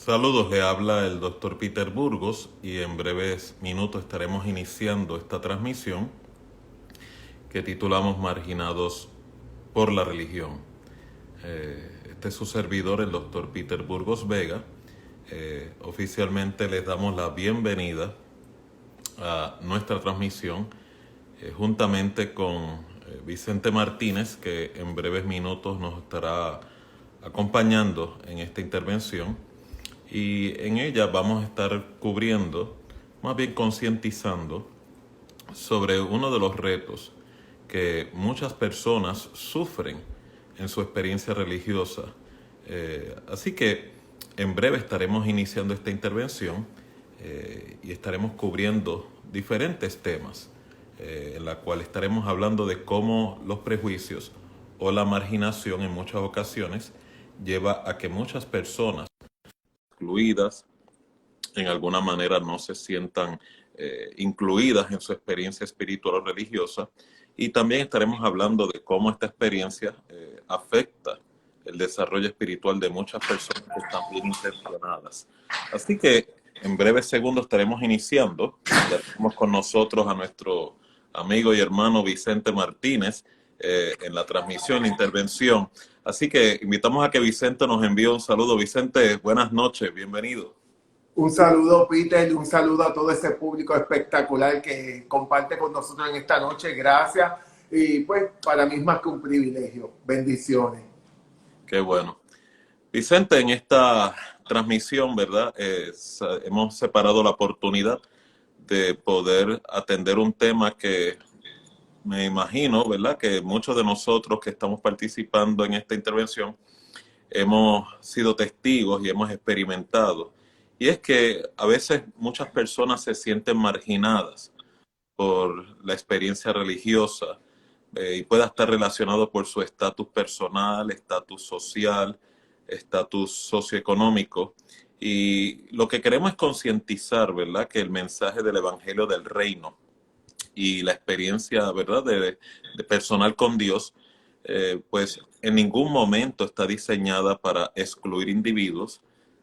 Saludos, le habla el doctor Peter Burgos y en breves minutos estaremos iniciando esta transmisión que titulamos Marginados por la Religión. Este es su servidor, el doctor Peter Burgos Vega. Oficialmente les damos la bienvenida a nuestra transmisión juntamente con Vicente Martínez, que en breves minutos nos estará acompañando en esta intervención. Y en ella vamos a estar cubriendo, más bien concientizando, sobre uno de los retos que muchas personas sufren en su experiencia religiosa. Así que en breve estaremos iniciando esta intervención y estaremos cubriendo diferentes temas, en la cual estaremos hablando de cómo los prejuicios o la marginación en muchas ocasiones lleva a que muchas personas excluidas, en alguna manera no se sientan incluidas en su experiencia espiritual o religiosa. Y también estaremos hablando de cómo esta experiencia afecta el desarrollo espiritual de muchas personas que están bien intencionadas. Así que en breves segundos estaremos iniciando. Ya tenemos con nosotros a nuestro amigo y hermano Vicente Martínez en la transmisión, la intervención. Así que invitamos a que Vicente nos envíe un saludo. Vicente, buenas noches, bienvenido. Un saludo, Peter, y un saludo a todo ese público espectacular que comparte con nosotros en esta noche. Gracias. Y pues para mí es más que un privilegio. Bendiciones. Qué bueno. Vicente, en esta transmisión, ¿verdad? Hemos separado la oportunidad de poder atender un tema que me imagino, ¿verdad?, que muchos de nosotros que estamos participando en esta intervención hemos sido testigos y hemos experimentado. Y es que a veces muchas personas se sienten marginadas por la experiencia religiosa y pueda estar relacionado por su estatus personal, estatus social, estatus socioeconómico. Y lo que queremos es concientizar, ¿verdad?, que el mensaje del Evangelio del Reino y la experiencia, ¿verdad?, de personal con Dios, pues en ningún momento está diseñada para excluir individuos,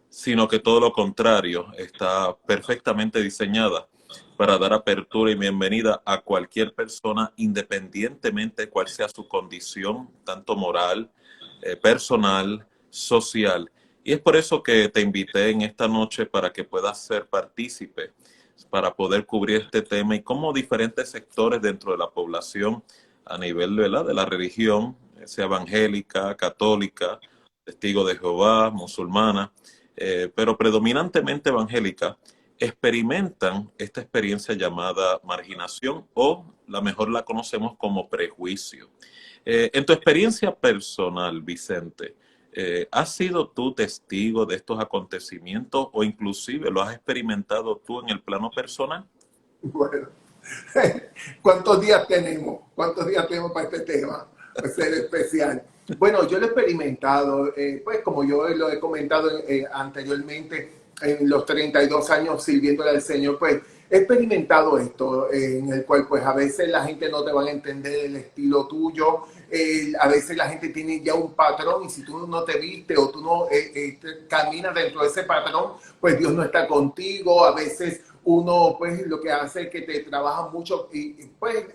sino que todo lo contrario, está perfectamente diseñada para dar apertura y bienvenida a cualquier persona, independientemente de cuál sea su condición, tanto moral, personal, social. Y es por eso que te invité en esta noche para que puedas ser partícipe, para poder cubrir este tema y cómo diferentes sectores dentro de la población a nivel, ¿verdad?, de la religión, sea evangélica, católica, testigo de Jehová, musulmana, pero predominantemente evangélica, experimentan esta experiencia llamada marginación o la mejor la conocemos como prejuicio. En tu experiencia personal, Vicente, ¿has sido tú testigo de estos acontecimientos o inclusive lo has experimentado tú en el plano personal? Bueno, ¿cuántos días tenemos? ¿Cuántos días tenemos para este tema? Va a ser especial. Bueno, yo lo he experimentado, pues como yo lo he comentado anteriormente, en los 32 años sirviéndole al Señor, pues he experimentado esto, en el cual pues a veces la gente no te va a entender el estilo tuyo, a veces la gente tiene ya un patrón y si tú no te viste o tú no caminas dentro de ese patrón, pues Dios no está contigo. A veces uno pues lo que hace es que te trabaja mucho pues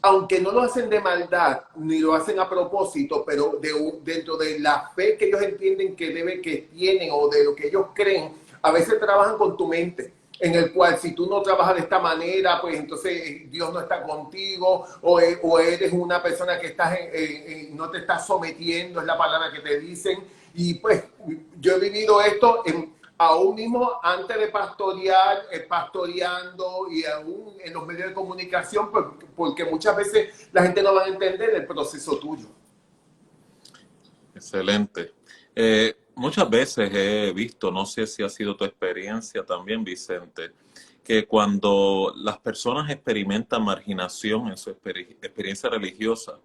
aunque no lo hacen de maldad ni lo hacen a propósito, pero dentro de la fe que ellos entienden que tienen o de lo que ellos creen, a veces trabajan con tu mente, en el cual si tú no trabajas de esta manera, pues entonces Dios no está contigo, o eres una persona que estás no te estás sometiendo, es la palabra que te dicen. Y pues yo he vivido esto aún mismo antes de pastorear, pastoreando y aún en los medios de comunicación, porque muchas veces la gente no va a entender el proceso tuyo. Excelente. Muchas veces he visto, no sé si ha sido tu experiencia también, Vicente, que cuando las personas experimentan marginación en su experiencia religiosa,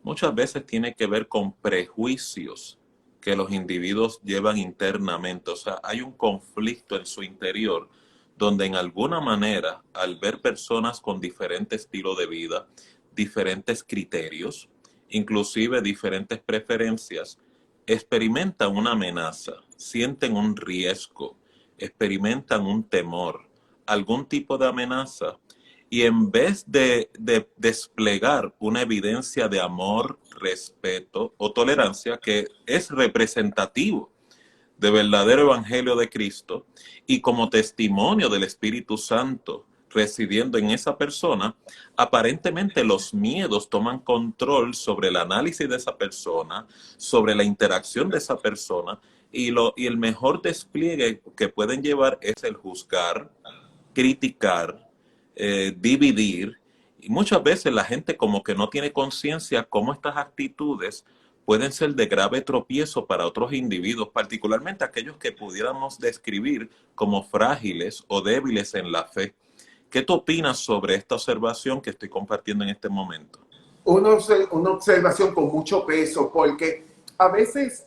muchas veces tiene que ver con prejuicios que los individuos llevan internamente. O sea, hay un conflicto en su interior donde en alguna manera, al ver personas con diferente estilo de vida, diferentes criterios, inclusive diferentes preferencias, experimentan una amenaza sienten un riesgo, experimentan un temor, algún tipo de amenaza, y en vez de desplegar una evidencia de amor, respeto o tolerancia que es representativo de verdadero evangelio de Cristo y como testimonio del Espíritu Santo residiendo en esa persona, aparentemente los miedos toman control sobre el análisis de esa persona, sobre la interacción de esa persona, y el mejor despliegue que pueden llevar es el juzgar, criticar, dividir, y muchas veces la gente como que no tiene conciencia cómo estas actitudes pueden ser de grave tropiezo para otros individuos, particularmente aquellos que pudiéramos describir como frágiles o débiles en la fe. ¿Qué tú opinas sobre esta observación que estoy compartiendo en este momento? Una observación con mucho peso, porque a veces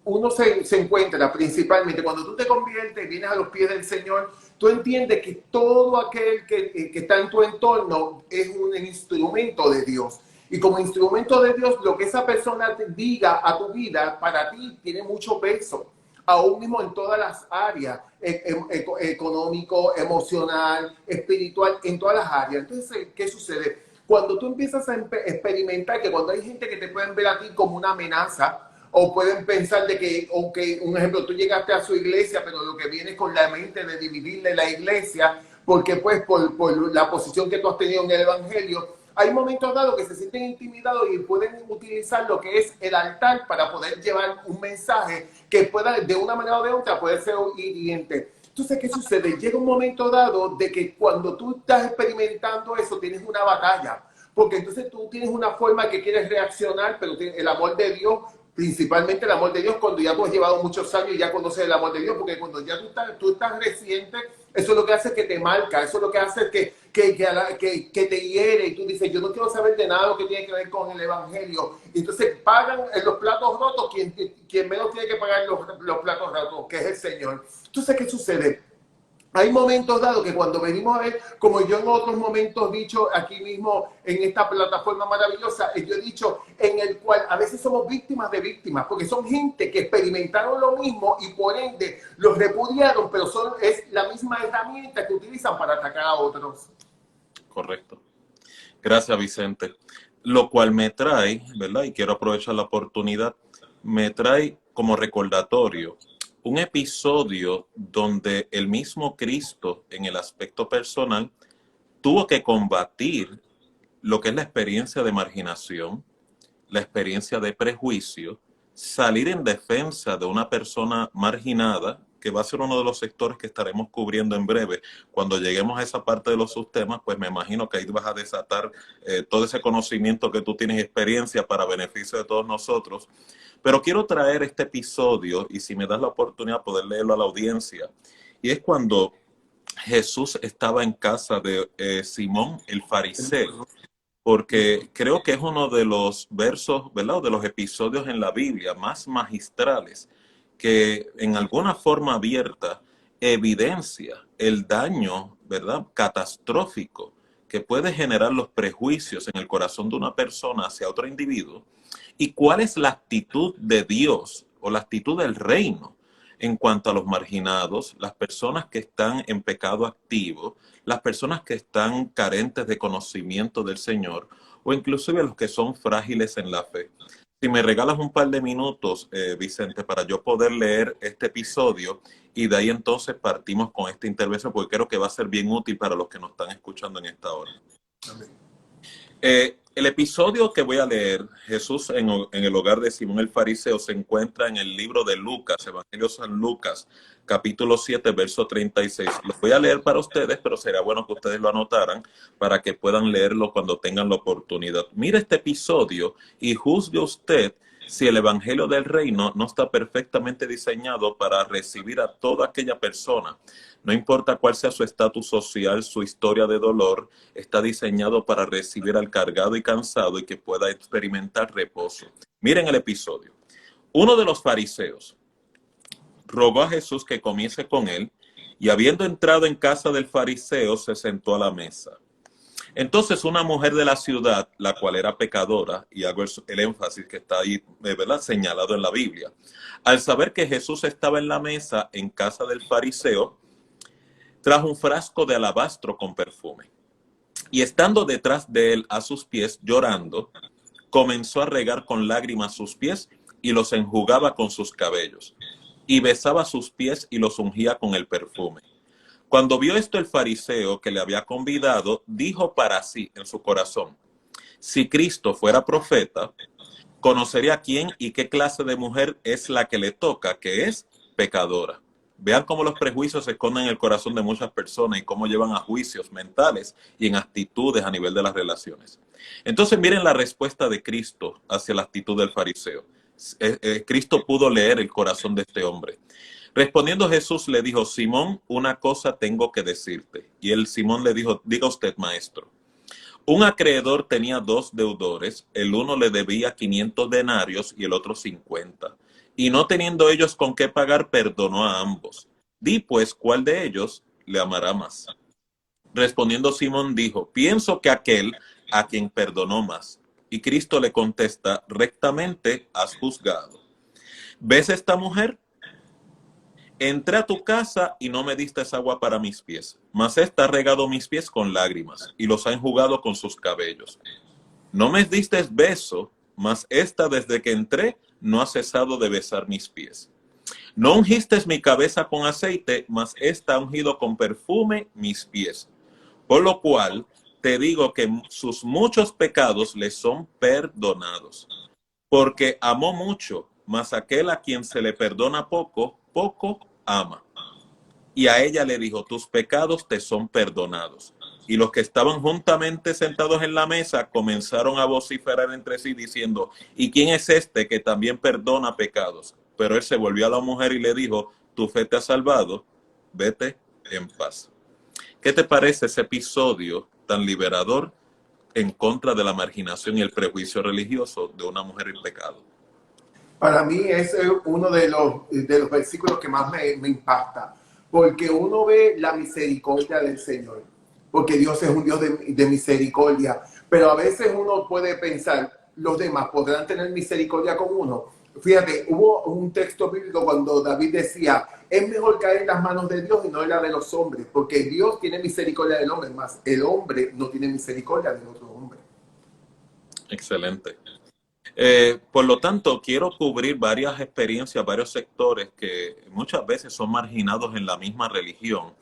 uno se encuentra principalmente cuando tú te conviertes, vienes a los pies del Señor, tú entiendes que todo aquel que está en tu entorno es un instrumento de Dios. Y como instrumento de Dios, lo que esa persona te diga a tu vida, para ti tiene mucho peso. Aún mismo en todas las áreas, económico, emocional, espiritual, en todas las áreas. Entonces, ¿qué sucede? Cuando tú empiezas a experimentar que cuando hay gente que te pueden ver a ti como una amenaza, o pueden pensar de que, un ejemplo, tú llegaste a su iglesia, pero lo que viene es con la mente de dividirle la iglesia, porque pues por la posición que tú has tenido en el evangelio, hay momentos dados que se sienten intimidados y pueden utilizar lo que es el altar para poder llevar un mensaje que pueda, de una manera o de otra, puede ser hiriente. Entonces, ¿qué sucede? Llega un momento dado de que cuando tú estás experimentando eso, tienes una batalla. Porque entonces tú tienes una forma que quieres reaccionar, pero el amor de Dios, principalmente el amor de Dios, cuando ya tú has llevado muchos años y ya conoces el amor de Dios, porque cuando ya tú estás reciente, eso es lo que hace que te marca, eso es lo que hace que te hiere y tú dices, yo no quiero saber de nada lo que tiene que ver con el evangelio. Y entonces pagan los platos rotos quien menos tiene que pagar los platos rotos, que es el Señor. Entonces, ¿qué sucede? Hay momentos dados que cuando venimos a ver, como yo en otros momentos he dicho aquí mismo en esta plataforma maravillosa, yo he dicho en el cual a veces somos víctimas de víctimas, porque son gente que experimentaron lo mismo y por ende los repudiaron, pero es la misma herramienta que utilizan para atacar a otros. Correcto. Gracias, Vicente. Lo cual me trae, ¿verdad? Y quiero aprovechar la oportunidad, me trae como recordatorio un episodio donde el mismo Cristo, en el aspecto personal, tuvo que combatir lo que es la experiencia de marginación, la experiencia de prejuicio, salir en defensa de una persona marginada, que va a ser uno de los sectores que estaremos cubriendo en breve. Cuando lleguemos a esa parte de los subtemas, pues me imagino que ahí vas a desatar todo ese conocimiento que tú tienes, experiencia para beneficio de todos nosotros. Pero quiero traer este episodio, y si me das la oportunidad, poder leerlo a la audiencia. Y es cuando Jesús estaba en casa de Simón el fariseo, porque creo que es uno de los versos, ¿verdad? De los episodios en la Biblia más magistrales que en alguna forma abierta evidencia el daño, ¿verdad? Catastrófico que puede generar los prejuicios en el corazón de una persona hacia otro individuo y cuál es la actitud de Dios o la actitud del reino en cuanto a los marginados, las personas que están en pecado activo, las personas que están carentes de conocimiento del Señor o inclusive los que son frágiles en la fe. Si me regalas un par de minutos, Vicente, para yo poder leer este episodio y de ahí entonces partimos con esta intervención porque creo que va a ser bien útil para los que nos están escuchando en esta hora. Amén. El episodio que voy a leer, Jesús en el hogar de Simón el fariseo, se encuentra en el libro de Lucas, Evangelio San Lucas, capítulo 7, verso 36. Lo voy a leer para ustedes, pero sería bueno que ustedes lo anotaran para que puedan leerlo cuando tengan la oportunidad. Mire este episodio y juzgue usted si el Evangelio del Reino no está perfectamente diseñado para recibir a toda aquella persona. No importa cuál sea su estatus social, su historia de dolor, está diseñado para recibir al cargado y cansado y que pueda experimentar reposo. Miren el episodio. Uno de los fariseos rogó a Jesús que comiese con él y habiendo entrado en casa del fariseo se sentó a la mesa. Entonces una mujer de la ciudad, la cual era pecadora, y hago el énfasis que está ahí, ¿verdad?, señalado en la Biblia, al saber que Jesús estaba en la mesa en casa del fariseo, trajo un frasco de alabastro con perfume. Y estando detrás de él a sus pies, llorando, comenzó a regar con lágrimas sus pies y los enjugaba con sus cabellos. Y besaba sus pies y los ungía con el perfume. Cuando vio esto el fariseo que le había convidado, dijo para sí en su corazón: si Cristo fuera profeta, conocería quién y qué clase de mujer es la que le toca, que es pecadora. Vean cómo los prejuicios se esconden en el corazón de muchas personas y cómo llevan a juicios mentales y en actitudes a nivel de las relaciones. Entonces miren la respuesta de Cristo hacia la actitud del fariseo. Cristo pudo leer el corazón de este hombre. Respondiendo Jesús le dijo: Simón, una cosa tengo que decirte. Y el Simón le dijo: diga usted, maestro. Un acreedor tenía dos deudores, el uno le debía 500 denarios y el otro 50. Y no teniendo ellos con qué pagar, perdonó a ambos. Di pues, ¿cuál de ellos le amará más? Respondiendo Simón dijo: pienso que aquel a quien perdonó más. Y Cristo le contesta: rectamente has juzgado. ¿Ves esta mujer? Entré a tu casa y no me diste agua para mis pies, mas ésta ha regado mis pies con lágrimas y los ha enjugado con sus cabellos. No me diste beso, mas ésta desde que entré no ha cesado de besar mis pies. No ungiste mi cabeza con aceite, mas ésta ha ungido con perfume mis pies. Por lo cual te digo que sus muchos pecados le son perdonados, porque amó mucho, mas aquel a quien se le perdona poco, poco ama. Y a ella le dijo: tus pecados te son perdonados. Y los que estaban juntamente sentados en la mesa comenzaron a vociferar entre sí diciendo: ¿y quién es este que también perdona pecados? Pero él se volvió a la mujer y le dijo: tu fe te ha salvado, vete en paz. ¿Qué te parece ese episodio tan liberador en contra de la marginación y el prejuicio religioso de una mujer en pecado? Para mí es uno de los versículos que más me impacta, porque uno ve la misericordia del Señor, porque Dios es un Dios de misericordia, pero a veces uno puede pensar, los demás podrán tener misericordia con uno. Fíjate, hubo un texto bíblico cuando David decía: es mejor caer en las manos de Dios y no en la de los hombres, porque Dios tiene misericordia del hombre, más el hombre no tiene misericordia del otro hombre. Excelente. Por lo tanto, quiero cubrir varias experiencias, varios sectores que muchas veces son marginados en la misma religión,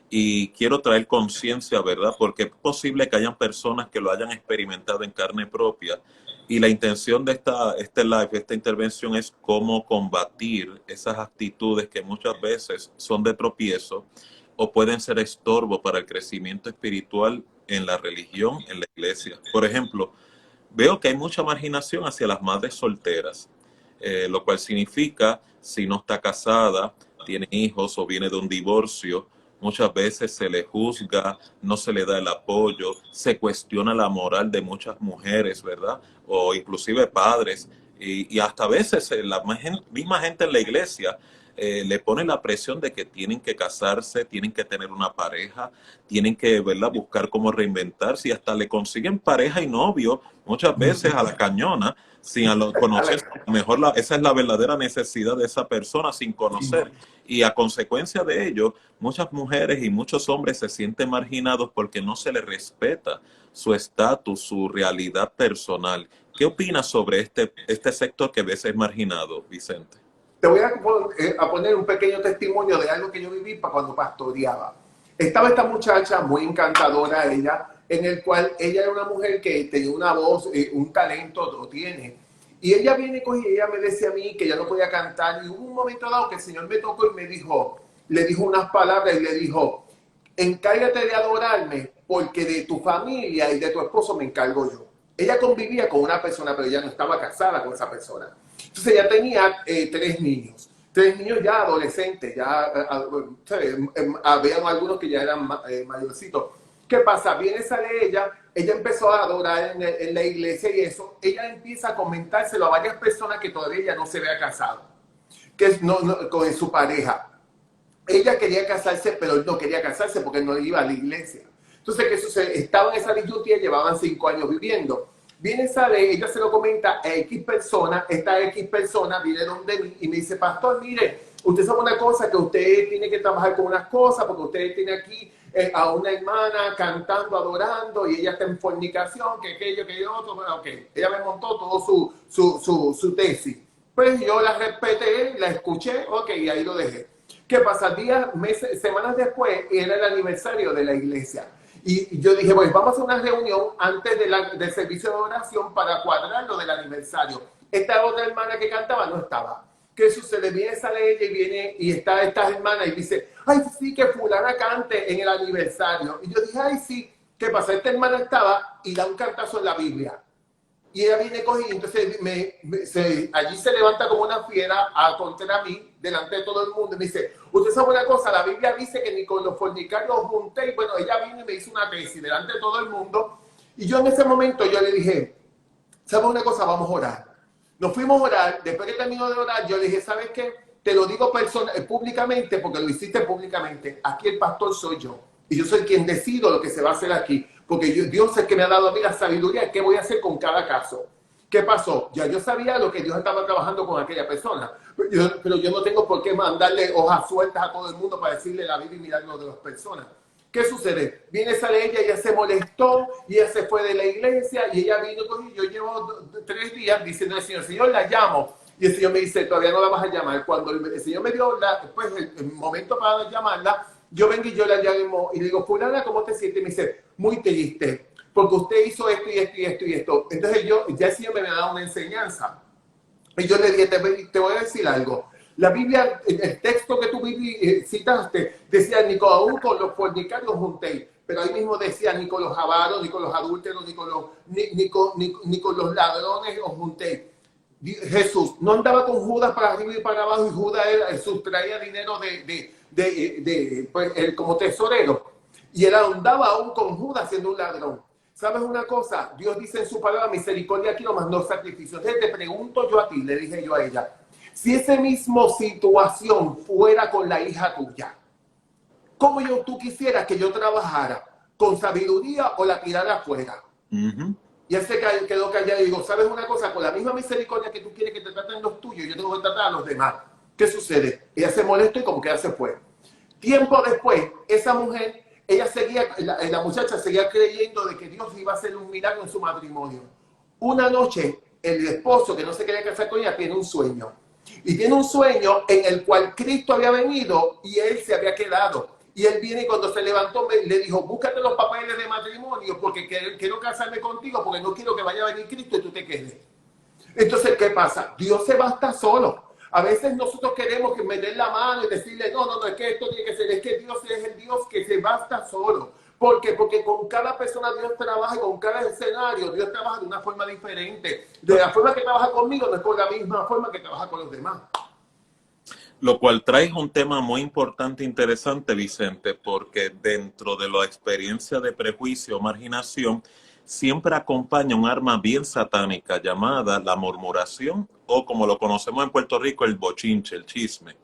y quiero traer conciencia, ¿verdad? Porque es posible que hayan personas que lo hayan experimentado en carne propia, y la intención de este live, esta intervención, es cómo combatir esas actitudes que muchas veces son de tropiezo o pueden ser estorbo para el crecimiento espiritual en la religión, en la iglesia. Por ejemplo, veo que hay mucha marginación hacia las madres solteras, lo cual significa, si no está casada, tiene hijos o viene de un divorcio, muchas veces se le juzga, no se le da el apoyo, se cuestiona la moral de muchas mujeres, ¿verdad? O inclusive padres, y hasta a veces la misma gente en la iglesia le pone la presión de que tienen que casarse, tienen que tener una pareja, tienen que, ¿verdad?, buscar cómo reinventarse, y hasta le consiguen pareja y novio muchas veces a la cañona, sin conocer. Mejor esa es la verdadera necesidad de esa persona, sin conocer. Y a consecuencia de ello, muchas mujeres y muchos hombres se sienten marginados porque no se les respeta su estatus, su realidad personal. ¿Qué opinas sobre este sector que a veces es marginado, Vicente? Te voy a poner un pequeño testimonio de algo que yo viví para cuando pastoreaba. Estaba esta muchacha muy encantadora, ella, en el cual ella era una mujer que tenía una voz, un talento, lo tiene. Y ella viene y ella me decía a mí que ella no podía cantar. Y hubo un momento dado que el Señor me tocó y me dijo, le dijo unas palabras y le dijo: encárgate de adorarme, porque de tu familia y de tu esposo me encargo yo. Ella convivía con una persona, pero ella no estaba casada con esa persona. Entonces ella tenía tres niños ya adolescentes, ya habían algunos que ya eran mayorcitos. ¿Qué pasa? Viene, sale ella empezó a adorar en la iglesia y eso, ella empieza a comentárselo a varias personas que todavía ella no se había casado, que con su pareja. Ella quería casarse, pero él no quería casarse porque no iba a la iglesia. Entonces, ¿qué sucede? Estaban en esa disyuntiva, llevaban 5 años viviendo. Viene, sale, ella se lo comenta a X persona, esta X persona viene donde mí y me dice, pastor, mire, usted sabe una cosa, que usted tiene que trabajar con unas cosas, porque usted tiene aquí a una hermana cantando, adorando, y ella está en fornicación, que aquello, que otro, bueno, ok. Ella me montó todo su tesis. Pues yo la respeté, la escuché, ok, y ahí lo dejé. ¿Qué pasa? Días, meses, semanas después, era el aniversario de la iglesia. Y yo dije, pues vamos a hacer una reunión antes del servicio de oración para cuadrar lo del aniversario. Esta otra hermana que cantaba no estaba. ¿Qué sucede? Viene, sale ella y viene y está esta hermana y dice, ay, sí, que fulana cante en el aniversario. Y yo dije, ay, sí. ¿Qué pasa? Esta hermana estaba y da un cantazo en la Biblia. Y ella viene cogida, entonces allí se levanta como una fiera contra mí, delante de todo el mundo, y me dice, usted sabe una cosa, la Biblia dice que ni con los fornicarios junté, y bueno, ella vino y me hizo una tesis delante de todo el mundo, y yo en ese momento yo le dije, ¿sabe una cosa? Vamos a orar. Nos fuimos a orar, después que terminó de orar, yo le dije, ¿sabes qué? Te lo digo públicamente, porque lo hiciste públicamente, aquí el pastor soy yo, y yo soy quien decido lo que se va a hacer aquí. Porque Dios es el que me ha dado a mí la sabiduría, qué voy a hacer con cada caso. ¿Qué pasó? Ya yo sabía lo que Dios estaba trabajando con aquella persona, pero yo no tengo por qué mandarle hojas sueltas a todo el mundo para decirle la vida y milagros de las personas. ¿Qué sucede? Viene, sale ella se molestó, y ella se fue de la iglesia, y ella vino conmigo. Yo llevo 3 días diciendo al Señor, la llamo. Y el Señor me dice, todavía no la vas a llamar. Cuando el Señor me dio el momento para llamarla, yo vengo y yo la llamo y le digo, fulana, ¿cómo te sientes? Y me dice, muy triste, porque usted hizo esto y esto y esto y esto. Entonces ya el Señor me ha dado una enseñanza. Y yo le dije, te voy a decir algo. La Biblia, el texto que tú citaste, decía, ni aún con los fornicarios junté. Pero ahí mismo decía, ni con los avaros, ni con los adúlteros, ni con los ladrones os junté. Jesús no andaba con Judas para arriba y para abajo, y Judas sustraía dinero pues, como tesorero, y él andaba aún con Judas siendo un ladrón. ¿Sabes una cosa? Dios dice en su palabra, misericordia quiero, más no sacrificio. Entonces te pregunto yo a ti, le dije yo a ella, si esa misma situación fuera con la hija tuya, ¿cómo tú quisieras que yo trabajara? ¿Con sabiduría o la tirara afuera? Y él se quedó callado y digo, ¿sabes una cosa? Con la misma misericordia que tú quieres que te traten los tuyos, yo tengo que tratar a los demás. ¿Qué sucede? Ella se molestó y como que ella se fue. Tiempo después, esa mujer, ella seguía, la muchacha seguía creyendo de que Dios iba a hacer un milagro en su matrimonio. Una noche, el esposo que no se quería casar con ella tiene un sueño. Y tiene un sueño en el cual Cristo había venido y él se había quedado. Y él viene y cuando se levantó le dijo, búscate los papeles de matrimonio porque quiero casarme contigo, porque no quiero que vaya a venir Cristo y tú te quedes. Entonces, ¿qué pasa? Dios se basta solo. A veces nosotros queremos que meter la mano y decirle, no, es que esto tiene que ser, es que Dios es el Dios que se basta solo. ¿Por qué? Porque con cada persona Dios trabaja, y con cada escenario Dios trabaja de una forma diferente. De la forma que trabaja conmigo no es con la misma forma que trabaja con los demás. Lo cual trae un tema muy importante e interesante, Vicente, porque dentro de la experiencia de prejuicio o marginación, siempre acompaña un arma bien satánica llamada la murmuración, o como lo conocemos en Puerto Rico, el bochinche, el chisme.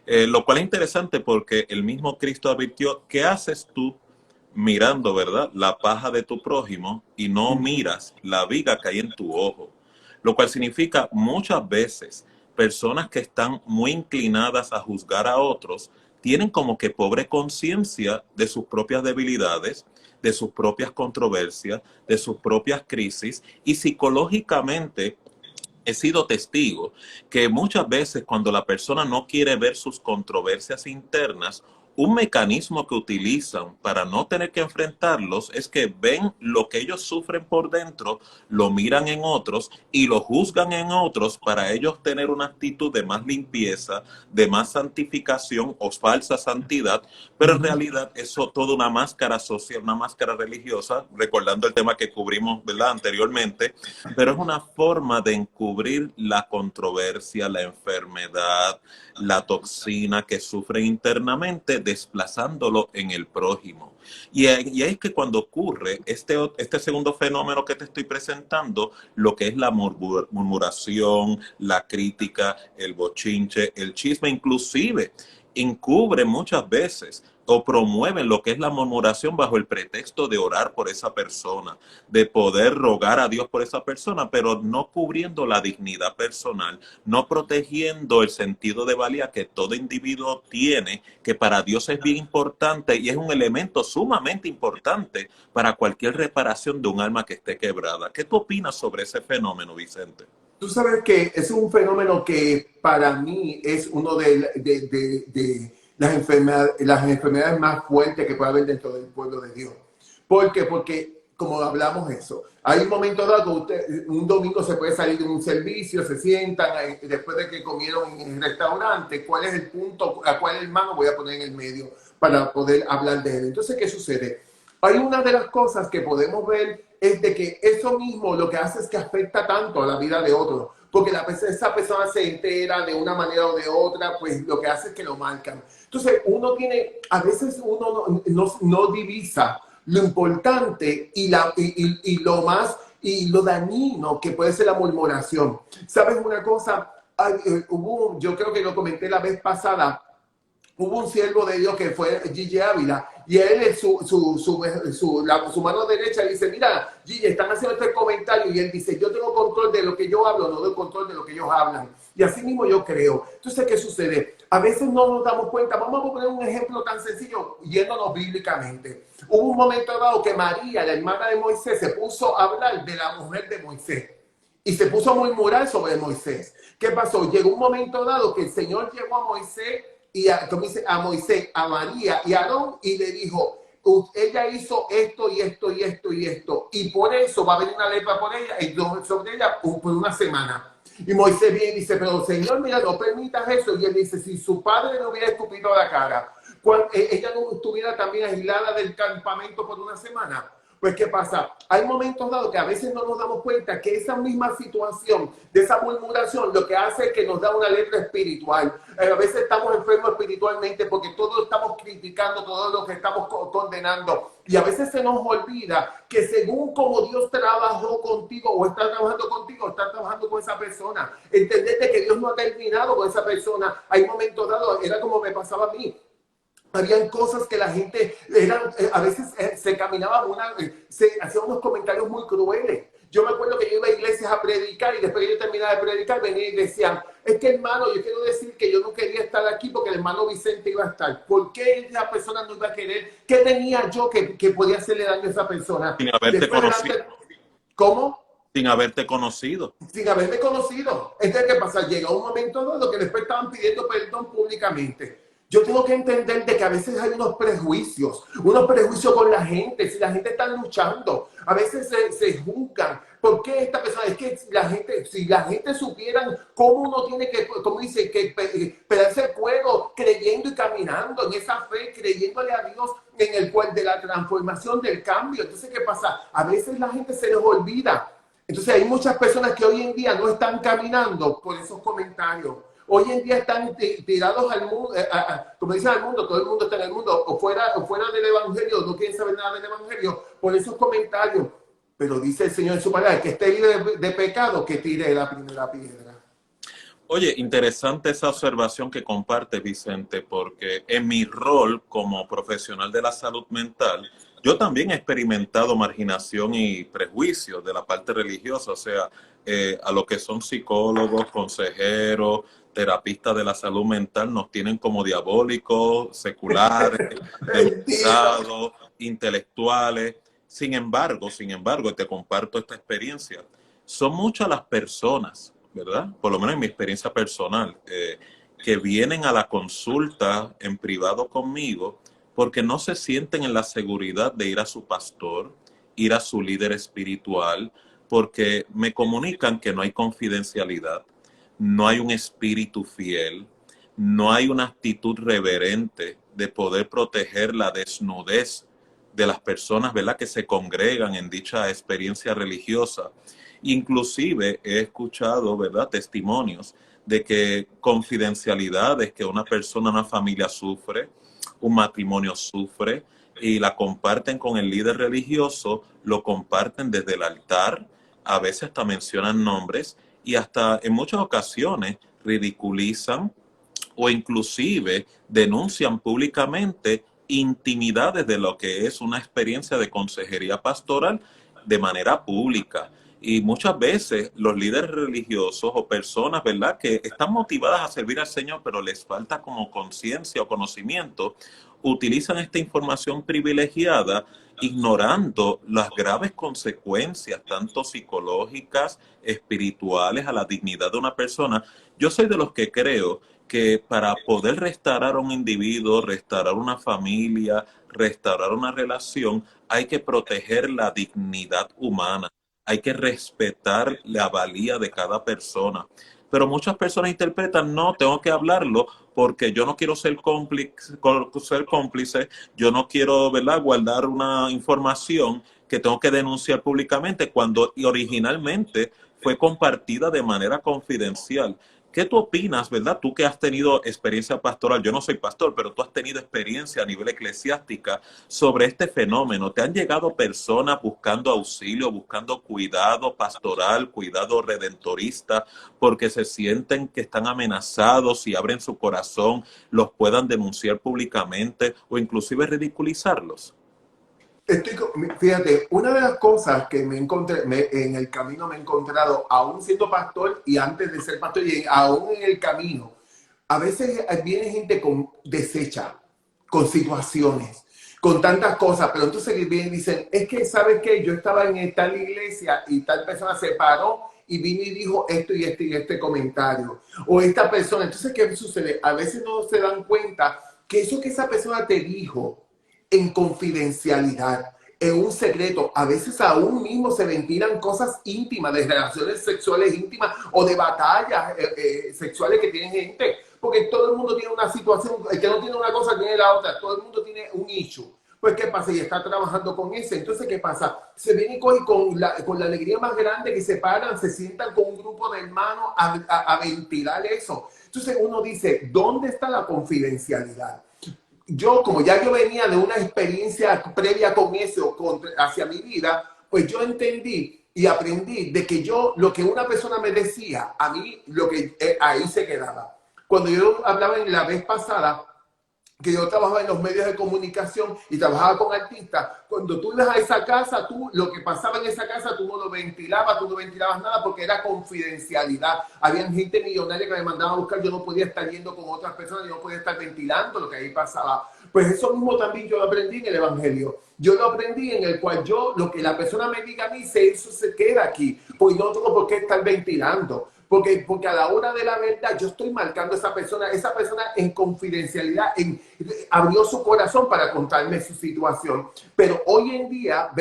Lo cual es interesante porque el mismo Cristo advirtió, ¿qué haces tú mirando, verdad, la paja de tu prójimo y no miras la viga que hay en tu ojo? Lo cual significa muchas veces personas que están muy inclinadas a juzgar a otros tienen como que pobre conciencia de sus propias debilidades, de sus propias controversias, de sus propias crisis, y psicológicamente he sido testigo que muchas veces cuando la persona no quiere ver sus controversias internas, un mecanismo que utilizan para no tener que enfrentarlos es que ven lo que ellos sufren por dentro, lo miran en otros y lo juzgan en otros para ellos tener una actitud de más limpieza, de más santificación o falsa santidad, pero en realidad eso toda una máscara social, una máscara religiosa, recordando el tema que cubrimos, ¿verdad?, anteriormente, pero es una forma de encubrir la controversia, la enfermedad, la toxina que sufren internamente, desplazándolo en el prójimo. Y es que cuando ocurre este segundo fenómeno que te estoy presentando, lo que es la murmuración, la crítica, el bochinche, el chisme, inclusive encubre muchas veces o promueven lo que es la murmuración bajo el pretexto de orar por esa persona, de poder rogar a Dios por esa persona, pero no cubriendo la dignidad personal, no protegiendo el sentido de valía que todo individuo tiene, que para Dios es bien importante y es un elemento sumamente importante para cualquier reparación de un alma que esté quebrada. ¿Qué tú opinas sobre ese fenómeno, Vicente? Tú sabes que es un fenómeno que para mí es uno de las enfermedades más fuertes que puede haber dentro del pueblo de Dios. ¿Por qué? Porque, como hablamos eso, hay un momento dado, un domingo se puede salir de un servicio, se sientan después de que comieron en el restaurante, ¿cuál es el punto, a cuál hermano voy a poner en el medio para poder hablar de él? Entonces, ¿qué sucede? Hay una de las cosas que podemos ver es de que eso mismo lo que hace es que afecta tanto a la vida de otro, porque esa persona se entera de una manera o de otra, pues lo que hace es que lo marcan. Entonces a veces uno no divisa lo importante y lo dañino que puede ser la murmuración. ¿Sabes una cosa? Yo creo que lo comenté la vez pasada, hubo un siervo de Dios que fue Gigi Ávila y él su mano derecha dice, mira Gigi, están haciendo este comentario y él dice, yo tengo control de lo que yo hablo, no doy control de lo que ellos hablan. Y así mismo yo creo. Entonces, ¿qué sucede? A veces no nos damos cuenta. Vamos a poner un ejemplo tan sencillo yéndonos bíblicamente. Hubo un momento dado que María, la hermana de Moisés, se puso a hablar de la mujer de Moisés y se puso a murmurar sobre Moisés. ¿Qué pasó? Llegó un momento dado que el Señor llegó a Moisés y a Moisés, a María y a Aarón y le dijo, ella hizo esto y esto y esto y esto y por eso va a venir una lepra por ella y sobre ella por una semana. Y Moisés viene y dice, pero Señor, mira, no permitas eso. Y él dice, si su padre le hubiera escupido la cara, ella no estuviera también aislada del campamento por una semana. Pues, ¿qué pasa? Hay momentos dados que a veces no nos damos cuenta que esa misma situación de esa murmuración lo que hace es que nos da una letra espiritual. A veces estamos enfermos espiritualmente porque todos estamos criticando, todo lo que estamos condenando. Y a veces se nos olvida que según como Dios trabajó contigo o está trabajando contigo, está trabajando con esa persona. Entendete que Dios no ha terminado con esa persona. Hay momentos dados, era como me pasaba a mí. Habían cosas que la gente a veces se caminaba se hacían unos comentarios muy crueles. Yo me acuerdo que yo iba a iglesias a predicar y después que yo terminaba de predicar venía y decían, es que hermano, yo quiero decir que yo no quería estar aquí porque el hermano Vicente iba a estar. ¿Por qué esa persona no iba a querer? ¿Qué tenía yo que podía hacerle daño a esa persona? Sin haberte conocido. ¿Cómo? Sin haberte conocido. Sin haberme conocido. Entonces, ¿qué pasa? Llega un momento dado que después estaban pidiendo perdón públicamente. Yo tengo que entender de que a veces hay unos prejuicios con la gente. Si la gente está luchando, a veces se juzgan. ¿Por qué esta persona? Es que si la gente supieran cómo uno tiene que, como dice, que pegarse el cuero creyendo y caminando en esa fe, creyéndole a Dios en el cual de la transformación del cambio. Entonces, ¿qué pasa? A veces la gente se les olvida. Entonces, hay muchas personas que hoy en día no están caminando por esos comentarios. Hoy en día están tirados al mundo, como dicen al mundo, todo el mundo está en el mundo, o fuera del evangelio, no quieren saber nada del evangelio, por esos comentarios. Pero dice el Señor en su palabra, que esté libre de pecado, que tire la primera piedra. Oye, interesante esa observación que comparte Vicente, porque en mi rol como profesional de la salud mental, yo también he experimentado marginación y prejuicios de la parte religiosa, o sea, a lo que son psicólogos, consejeros, terapistas de la salud mental, nos tienen como diabólicos, seculares, endiosados, intelectuales. Sin embargo, te comparto esta experiencia. Son muchas las personas, ¿verdad? Por lo menos en mi experiencia personal, que vienen a la consulta en privado conmigo porque no se sienten en la seguridad de ir a su pastor, ir a su líder espiritual, porque me comunican que no hay confidencialidad, no hay un espíritu fiel, no hay una actitud reverente de poder proteger la desnudez de las personas, ¿verdad?, que se congregan en dicha experiencia religiosa. Inclusive he escuchado, ¿verdad?, testimonios de que confidencialidades que una persona, una familia sufre, un matrimonio sufre, y la comparten con el líder religioso, lo comparten desde el altar, a veces hasta mencionan nombres y hasta en muchas ocasiones ridiculizan o inclusive denuncian públicamente intimidades de lo que es una experiencia de consejería pastoral de manera pública. Y muchas veces los líderes religiosos o personas, ¿verdad?, que están motivadas a servir al Señor, pero les falta como conciencia o conocimiento, utilizan esta información privilegiada ignorando las graves consecuencias, tanto psicológicas, espirituales, a la dignidad de una persona. Yo soy de los que creo que para poder restaurar a un individuo, restaurar una familia, restaurar una relación, hay que proteger la dignidad humana, hay que respetar la valía de cada persona. Pero muchas personas interpretan, no, tengo que hablarlo porque yo no quiero ser cómplice, yo no quiero, ¿verdad?, guardar una información que tengo que denunciar públicamente cuando originalmente fue compartida de manera confidencial. ¿Qué tú opinas, verdad? Tú que has tenido experiencia pastoral, yo no soy pastor, pero tú has tenido experiencia a nivel eclesiástica sobre este fenómeno. ¿Te han llegado personas buscando auxilio, buscando cuidado pastoral, cuidado redentorista, porque se sienten que están amenazados y abren su corazón, los puedan denunciar públicamente o inclusive ridiculizarlos? Fíjate, una de las cosas que me encontré en el camino, me he encontrado, aún siendo pastor y antes de ser pastor, y aún en el camino, a veces viene gente deshecha, con situaciones, con tantas cosas, pero entonces vienen y dicen, es que, ¿sabes qué? Yo estaba en tal iglesia y tal persona se paró y vino y dijo esto y este comentario. O esta persona, entonces, ¿qué sucede? A veces no se dan cuenta que eso que esa persona te dijo en confidencialidad, en un secreto, a veces aún mismo se ventilan cosas íntimas, de relaciones sexuales íntimas o de batallas sexuales que tienen gente, porque todo el mundo tiene una situación, el que no tiene una cosa tiene la otra, todo el mundo tiene un issue. Pues, ¿qué pasa? Y está trabajando con ese. Entonces, ¿qué pasa? Se viene con la alegría más grande que se paran, se sientan con un grupo de hermanos a ventilar eso. Entonces, uno dice, ¿dónde está la confidencialidad? Yo, como ya yo venía de una experiencia previa con eso hacia mi vida, pues yo entendí y aprendí de que yo, lo que una persona me decía, a mí, lo que ahí se quedaba. Cuando yo hablaba en la vez pasada, que yo trabajaba en los medios de comunicación y trabajaba con artistas, cuando tú ibas a esa casa, tú, lo que pasaba en esa casa, tú no lo ventilabas, tú no ventilabas nada porque era confidencialidad. Había gente millonaria que me mandaba a buscar, yo no podía estar yendo con otras personas, yo no podía estar ventilando lo que ahí pasaba. Pues eso mismo también yo lo aprendí en el Evangelio. Yo lo aprendí en el cual yo, lo que la persona me diga a mí, eso se queda aquí, pues no tengo por qué estar ventilando. Porque a la hora de la verdad yo estoy marcando a esa persona en confidencialidad, abrió su corazón para contarme su situación. Pero hoy en día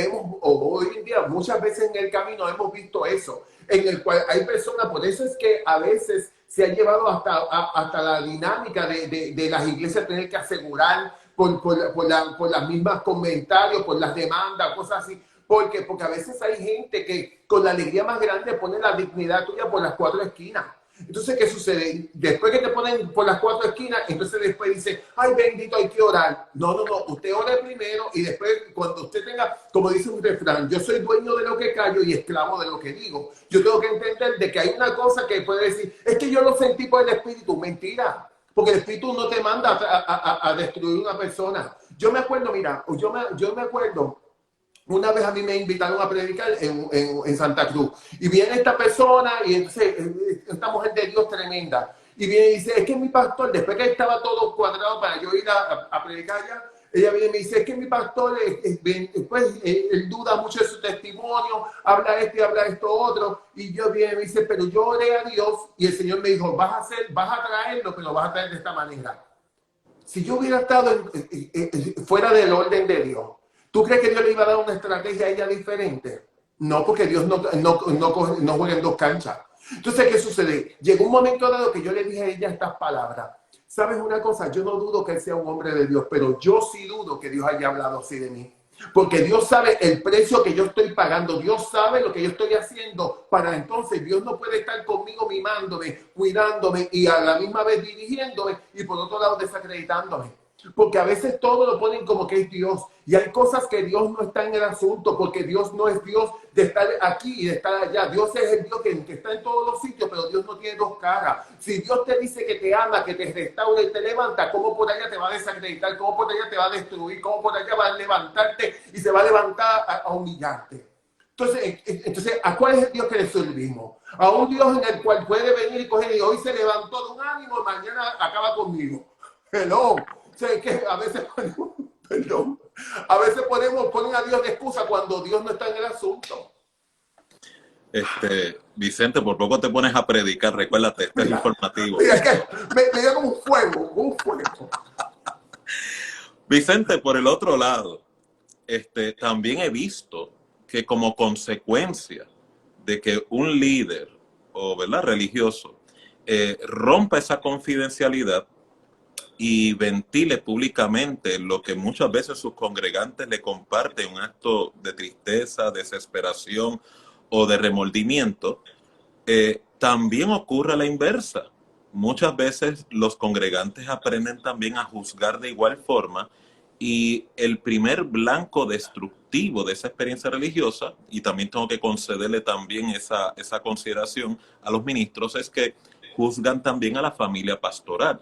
muchas veces en el camino hemos visto eso, en el cual hay personas, por eso es que a veces se ha llevado hasta la dinámica de las iglesias tener que asegurar por las mismas comentarios, por las demandas, cosas así. Porque a veces hay gente que con la alegría más grande pone la dignidad tuya por las cuatro esquinas. Entonces, ¿qué sucede? Después que te ponen por las cuatro esquinas, entonces después dice, ay, bendito, hay que orar. No, usted ore primero y después cuando usted tenga, como dice un refrán, yo soy dueño de lo que callo y esclavo de lo que digo. Yo tengo que entender de que hay una cosa que puede decir, es que yo lo sentí por el Espíritu. Mentira. Porque el Espíritu no te manda a destruir una persona. Yo me acuerdo, mira, yo me acuerdo, una vez a mí me invitaron a predicar en Santa Cruz. Y viene esta persona y entonces esta mujer de Dios tremenda. Y viene y dice, es que mi pastor, después que estaba todo cuadrado para yo ir a predicar allá, ella viene y me dice, es que mi pastor, pues, él duda mucho de su testimonio, habla esto y habla esto otro. Y yo viene y me dice, pero yo oré a Dios y el Señor me dijo, vas a traerlo, pero vas a traer de esta manera. Si yo hubiera estado fuera del orden de Dios, ¿tú crees que Dios le iba a dar una estrategia a ella diferente? No, porque Dios no juega en dos canchas. Entonces, ¿qué sucede? Llegó un momento dado que yo le dije a ella estas palabras. ¿Sabes una cosa? Yo no dudo que él sea un hombre de Dios, pero yo sí dudo que Dios haya hablado así de mí. Porque Dios sabe el precio que yo estoy pagando. Dios sabe lo que yo estoy haciendo. Para entonces, Dios no puede estar conmigo mimándome, cuidándome y a la misma vez dirigiéndome y por otro lado desacreditándome. Porque a veces todo lo ponen como que es Dios. Y hay cosas que Dios no está en el asunto, porque Dios no es Dios de estar aquí y de estar allá. Dios es el Dios que está en todos los sitios, pero Dios no tiene dos caras. Si Dios te dice que te ama, que te restaura y te levanta, ¿cómo por allá te va a desacreditar? ¿Cómo por allá te va a destruir? ¿Cómo por allá va a levantarte y se va a levantar a humillarte? Entonces, ¿a cuál es el Dios que le servimos? A un Dios en el cual puede venir y coger y hoy se levantó de un ánimo y mañana acaba conmigo. Hello. O sea, que a veces ponemos, perdón, a veces ponen a Dios de excusa cuando Dios no está en el asunto. Vicente, por poco te pones a predicar, recuérdate, este es informativo. Mira, que me dio como un fuego. Vicente, por el otro lado, también he visto que como consecuencia de que un líder o, ¿verdad?, religioso rompa esa confidencialidad y ventile públicamente lo que muchas veces sus congregantes le comparten, un acto de tristeza, desesperación o de remordimiento, también ocurre a la inversa. Muchas veces los congregantes aprenden también a juzgar de igual forma y el primer blanco destructivo de esa experiencia religiosa, y también tengo que concederle también esa consideración a los ministros, es que juzgan también a la familia pastoral,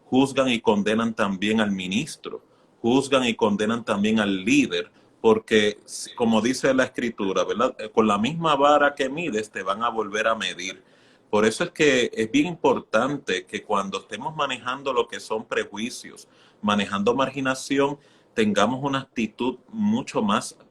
juzgan y condenan también al ministro, juzgan y condenan también al líder, porque como dice la escritura, ¿verdad?, con la misma vara que mides te van a volver a medir. Por eso es que es bien importante que cuando estemos manejando lo que son prejuicios, manejando marginación, tengamos una actitud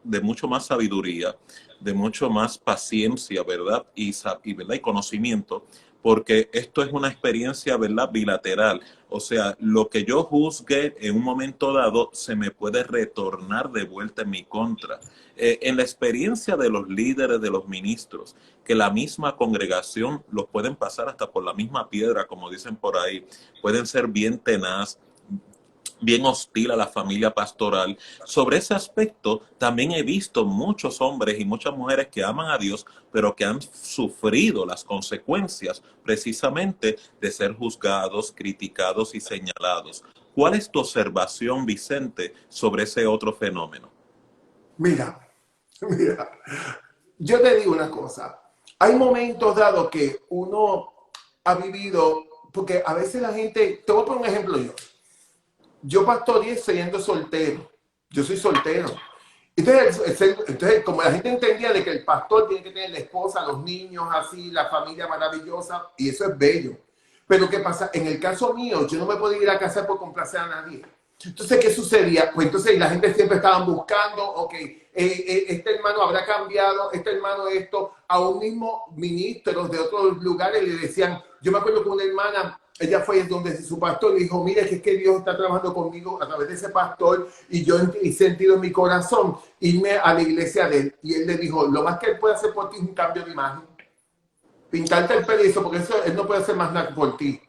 de mucho más sabiduría, de mucho más paciencia, ¿verdad? ¿verdad?, y conocimiento, porque esto es una experiencia, ¿verdad?, bilateral. O sea, lo que yo juzgue en un momento dado se me puede retornar de vuelta en mi contra. En la experiencia de los líderes, de los ministros, que la misma congregación los pueden pasar hasta por la misma piedra, como dicen por ahí, pueden ser bien tenaz, bien hostil a la familia pastoral. Sobre ese aspecto, también he visto muchos hombres y muchas mujeres que aman a Dios, pero que han sufrido las consecuencias precisamente de ser juzgados, criticados y señalados. ¿Cuál es tu observación, Vicente, sobre ese otro fenómeno? Mira, yo te digo una cosa. Hay momentos dados que uno ha vivido, porque a veces la gente, te voy a poner un ejemplo yo. Yo pastoreé siendo soltero. Yo soy soltero. Entonces, como la gente entendía de que el pastor tiene que tener la esposa, los niños, así, la familia maravillosa, y eso es bello. Pero ¿qué pasa? En el caso mío, yo no me podía ir a casar por complacer a nadie. Entonces, ¿qué sucedía? Pues entonces la gente siempre estaba buscando, ok, este hermano habrá cambiado, este hermano esto, a un mismo ministro de otros lugares le decían, yo me acuerdo que una hermana, ella fue donde su pastor le dijo, mire, que Dios está trabajando conmigo a través de ese pastor y yo he sentido en mi corazón irme a la iglesia de él. Y él le dijo, lo más que él puede hacer por ti es un cambio de imagen. Pintarte el pelo, porque eso él no puede hacer más nada por ti.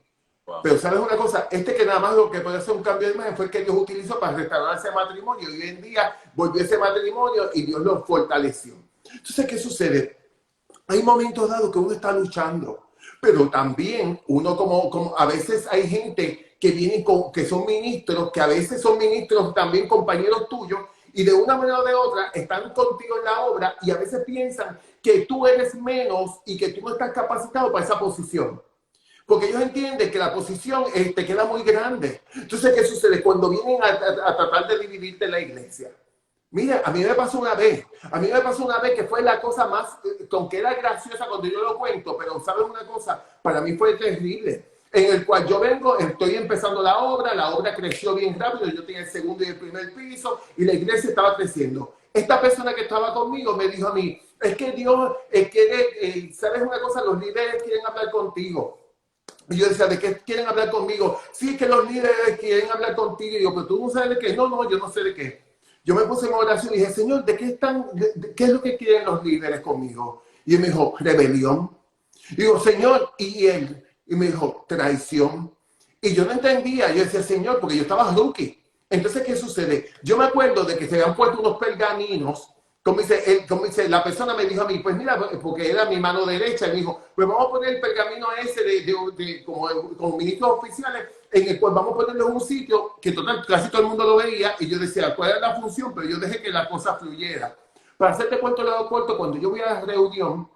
Wow. Pero ¿sabes una cosa? Que nada más lo que puede hacer un cambio de imagen fue el que Dios utilizó para restaurar ese matrimonio. Y hoy en día volvió ese matrimonio y Dios lo fortaleció. Entonces, ¿qué sucede? Hay momentos dados que uno está luchando, pero también uno como a veces hay gente que viene que son ministros, que a veces son ministros también compañeros tuyos, y de una manera o de otra están contigo en la obra y a veces piensan que tú eres menos y que tú no estás capacitado para esa posición. Porque ellos entienden que la posición te queda muy grande. Entonces, ¿qué sucede? Cuando vienen a tratar de dividirte la iglesia. Mira, a mí me pasó una vez. A mí me pasó una vez que fue la cosa más, con que era graciosa cuando yo lo cuento, pero ¿sabes una cosa? Para mí fue terrible. En el cual yo vengo, estoy empezando la obra creció bien rápido, yo tenía el segundo y el primer piso y la iglesia estaba creciendo. Esta persona que estaba conmigo me dijo a mí, es que Dios quiere, ¿sabes una cosa? Los líderes quieren hablar contigo. Y yo decía, ¿de qué quieren hablar conmigo? Sí, que los líderes quieren hablar contigo. Y yo, pero tú no sabes de qué. No, yo no sé de qué. Yo me puse en oración y dije, Señor, ¿qué es lo que quieren los líderes conmigo? Y él me dijo, rebelión. Y digo, Señor, y él, y me dijo, traición. Y yo no entendía. Yo decía, Señor, porque yo estaba rookie. Entonces, ¿qué sucede? Yo me acuerdo de que se habían puesto unos pergaminos como dice, la persona me dijo a mí, pues mira, porque era mi mano derecha, y me dijo, pues vamos a poner el pergamino ese como ministros oficiales, en el cual vamos a ponerlo en un sitio que total, casi todo el mundo lo veía, y yo decía, ¿cuál es la función? Pero yo dejé que la cosa fluyera. Para hacerte cuento lo corto, cuando yo voy a la reunión,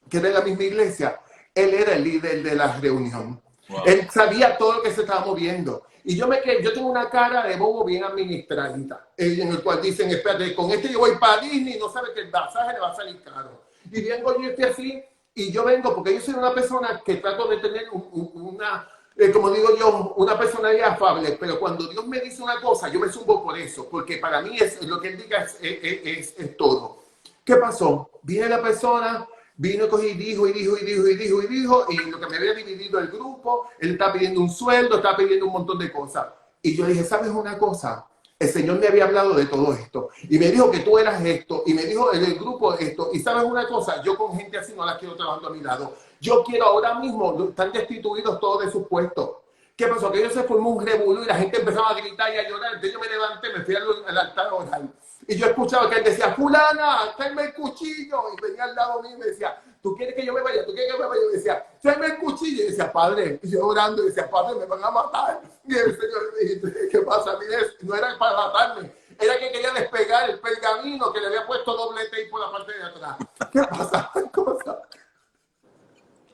que era en la misma iglesia, él era el líder de la reunión. Wow. Él sabía todo lo que se estaba moviendo. Y yo tengo una cara de bobo bien administradita, en el cual dicen, espérate, con este yo voy para Disney y no sabe que el pasaje le va a salir caro. Y vengo yo así, y yo vengo, porque yo soy una persona que trato de tener una, como digo yo, una personalidad afable, pero cuando Dios me dice una cosa, yo me subo por eso, porque para mí es lo que Él diga es todo. ¿Qué pasó? Viene la persona, vino y dijo, y lo que me había dividido el grupo, él está pidiendo un sueldo, está pidiendo un montón de cosas. Y yo dije, ¿sabes una cosa? El Señor me había hablado de todo esto, y me dijo que tú eras esto, y me dijo el grupo esto, y ¿sabes una cosa? Yo con gente así no la quiero trabajando a mi lado. Yo quiero ahora mismo, están destituidos todos de sus puestos. ¿Qué pasó? Que ellos se formó un revolú y la gente empezaba a gritar y a llorar. Entonces yo me levanté, me fui al altar oral. Y yo escuchaba que él decía, fulana, tráeme el cuchillo. Y venía al lado mío y me decía, ¿tú quieres que yo me vaya? ¿Tú quieres que me vaya? Y decía, tráeme el cuchillo. Y decía, padre. Y yo orando y decía, padre, me van a matar. Y el Señor me dijo, ¿qué pasa? Mire, no era para matarme. Era que quería despegar el pergamino que le había puesto doble tape por la parte de atrás. ¿Qué pasa? Hay cosas.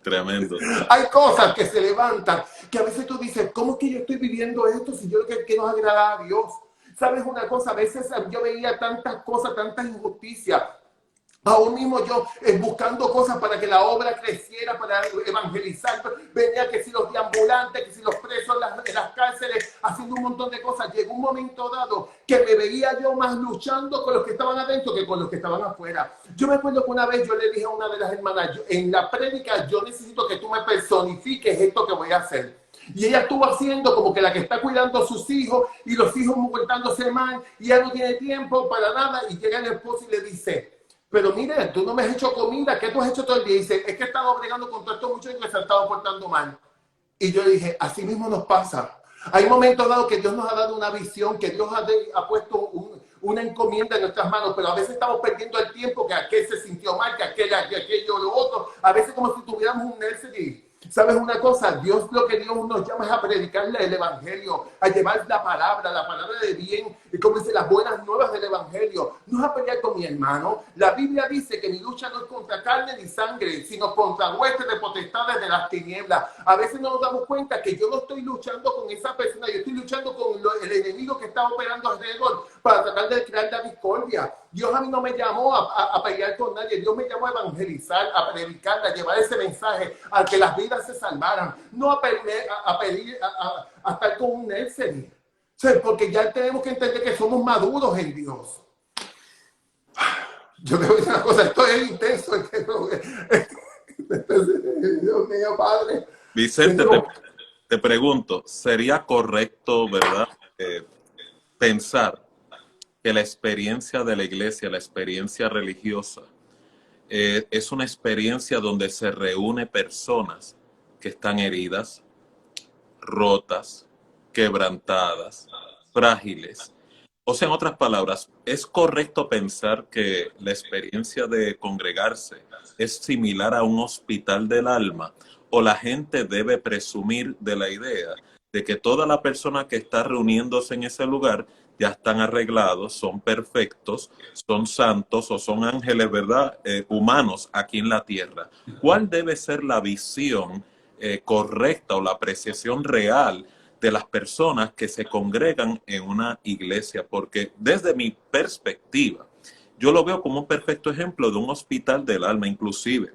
Tremendo. Hay cosas que se levantan, que a veces tú dices, ¿cómo es que yo estoy viviendo esto si yo lo que quiero es agradar a Dios? ¿Sabes una cosa? A veces yo veía tantas cosas, tantas injusticias. Aún mismo yo buscando cosas para que la obra creciera, para evangelizar. Venía que si los deambulantes, que si los presos en las cárceles, haciendo un montón de cosas. Llegó un momento dado que me veía yo más luchando con los que estaban adentro que con los que estaban afuera. Yo me acuerdo que una vez yo le dije a una de las hermanas, en la prédica yo necesito que tú me personifiques esto que voy a hacer. Y ella estuvo haciendo como que la que está cuidando a sus hijos y los hijos portándose mal y ya no tiene tiempo para nada. Y llega el esposo y le dice, pero mire, tú no me has hecho comida, ¿qué tú has hecho todo el día? Y dice, es que he estado bregando con todos estos muchachos que se han estado portando mal. Y yo le dije, así mismo nos pasa. Hay momentos dados que Dios nos ha dado una visión, que Dios ha puesto una encomienda en nuestras manos, pero a veces estamos perdiendo el tiempo, que aquel se sintió mal, que aquello, lo otro. A veces como si tuviéramos un nursery. ¿Sabes una cosa? Dios lo que Dios nos llama es a predicarle el evangelio, a llevar la palabra de bien, y como dice, las buenas nuevas del evangelio. No es a pelear con mi hermano. La Biblia dice que mi lucha no es contra carne ni sangre, sino contra huestes de potestades de las tinieblas. A veces no nos damos cuenta que yo no estoy luchando con esa persona, yo estoy luchando con el enemigo que está operando alrededor para tratar de crear la discordia. Dios a mí no me llamó a pelear con nadie. Dios me llamó a evangelizar, a predicar, a llevar ese mensaje, a que las vidas se salvaran. No a pedir, a estar con un nursery. O sea, porque ya tenemos que entender que somos maduros en Dios. Yo te voy a decir una cosa, esto es intenso. Dios mío, Padre. Vicente, te pregunto, ¿sería correcto, verdad, pensar que la experiencia de la iglesia, la experiencia religiosa, es una experiencia donde se reúne personas que están heridas, rotas, quebrantadas, frágiles? O sea, en otras palabras, ¿es correcto pensar que la experiencia de congregarse es similar a un hospital del alma? ¿O la gente debe presumir de la idea de que toda la persona que está reuniéndose en ese lugar ya están arreglados, son perfectos, son santos o son ángeles, ¿verdad? Humanos aquí en la tierra? ¿Cuál debe ser la visión correcta o la apreciación real de las personas que se congregan en una iglesia? Porque desde mi perspectiva, yo lo veo como un perfecto ejemplo de un hospital del alma. Inclusive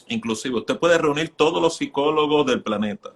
usted puede reunir todos los psicólogos del planeta,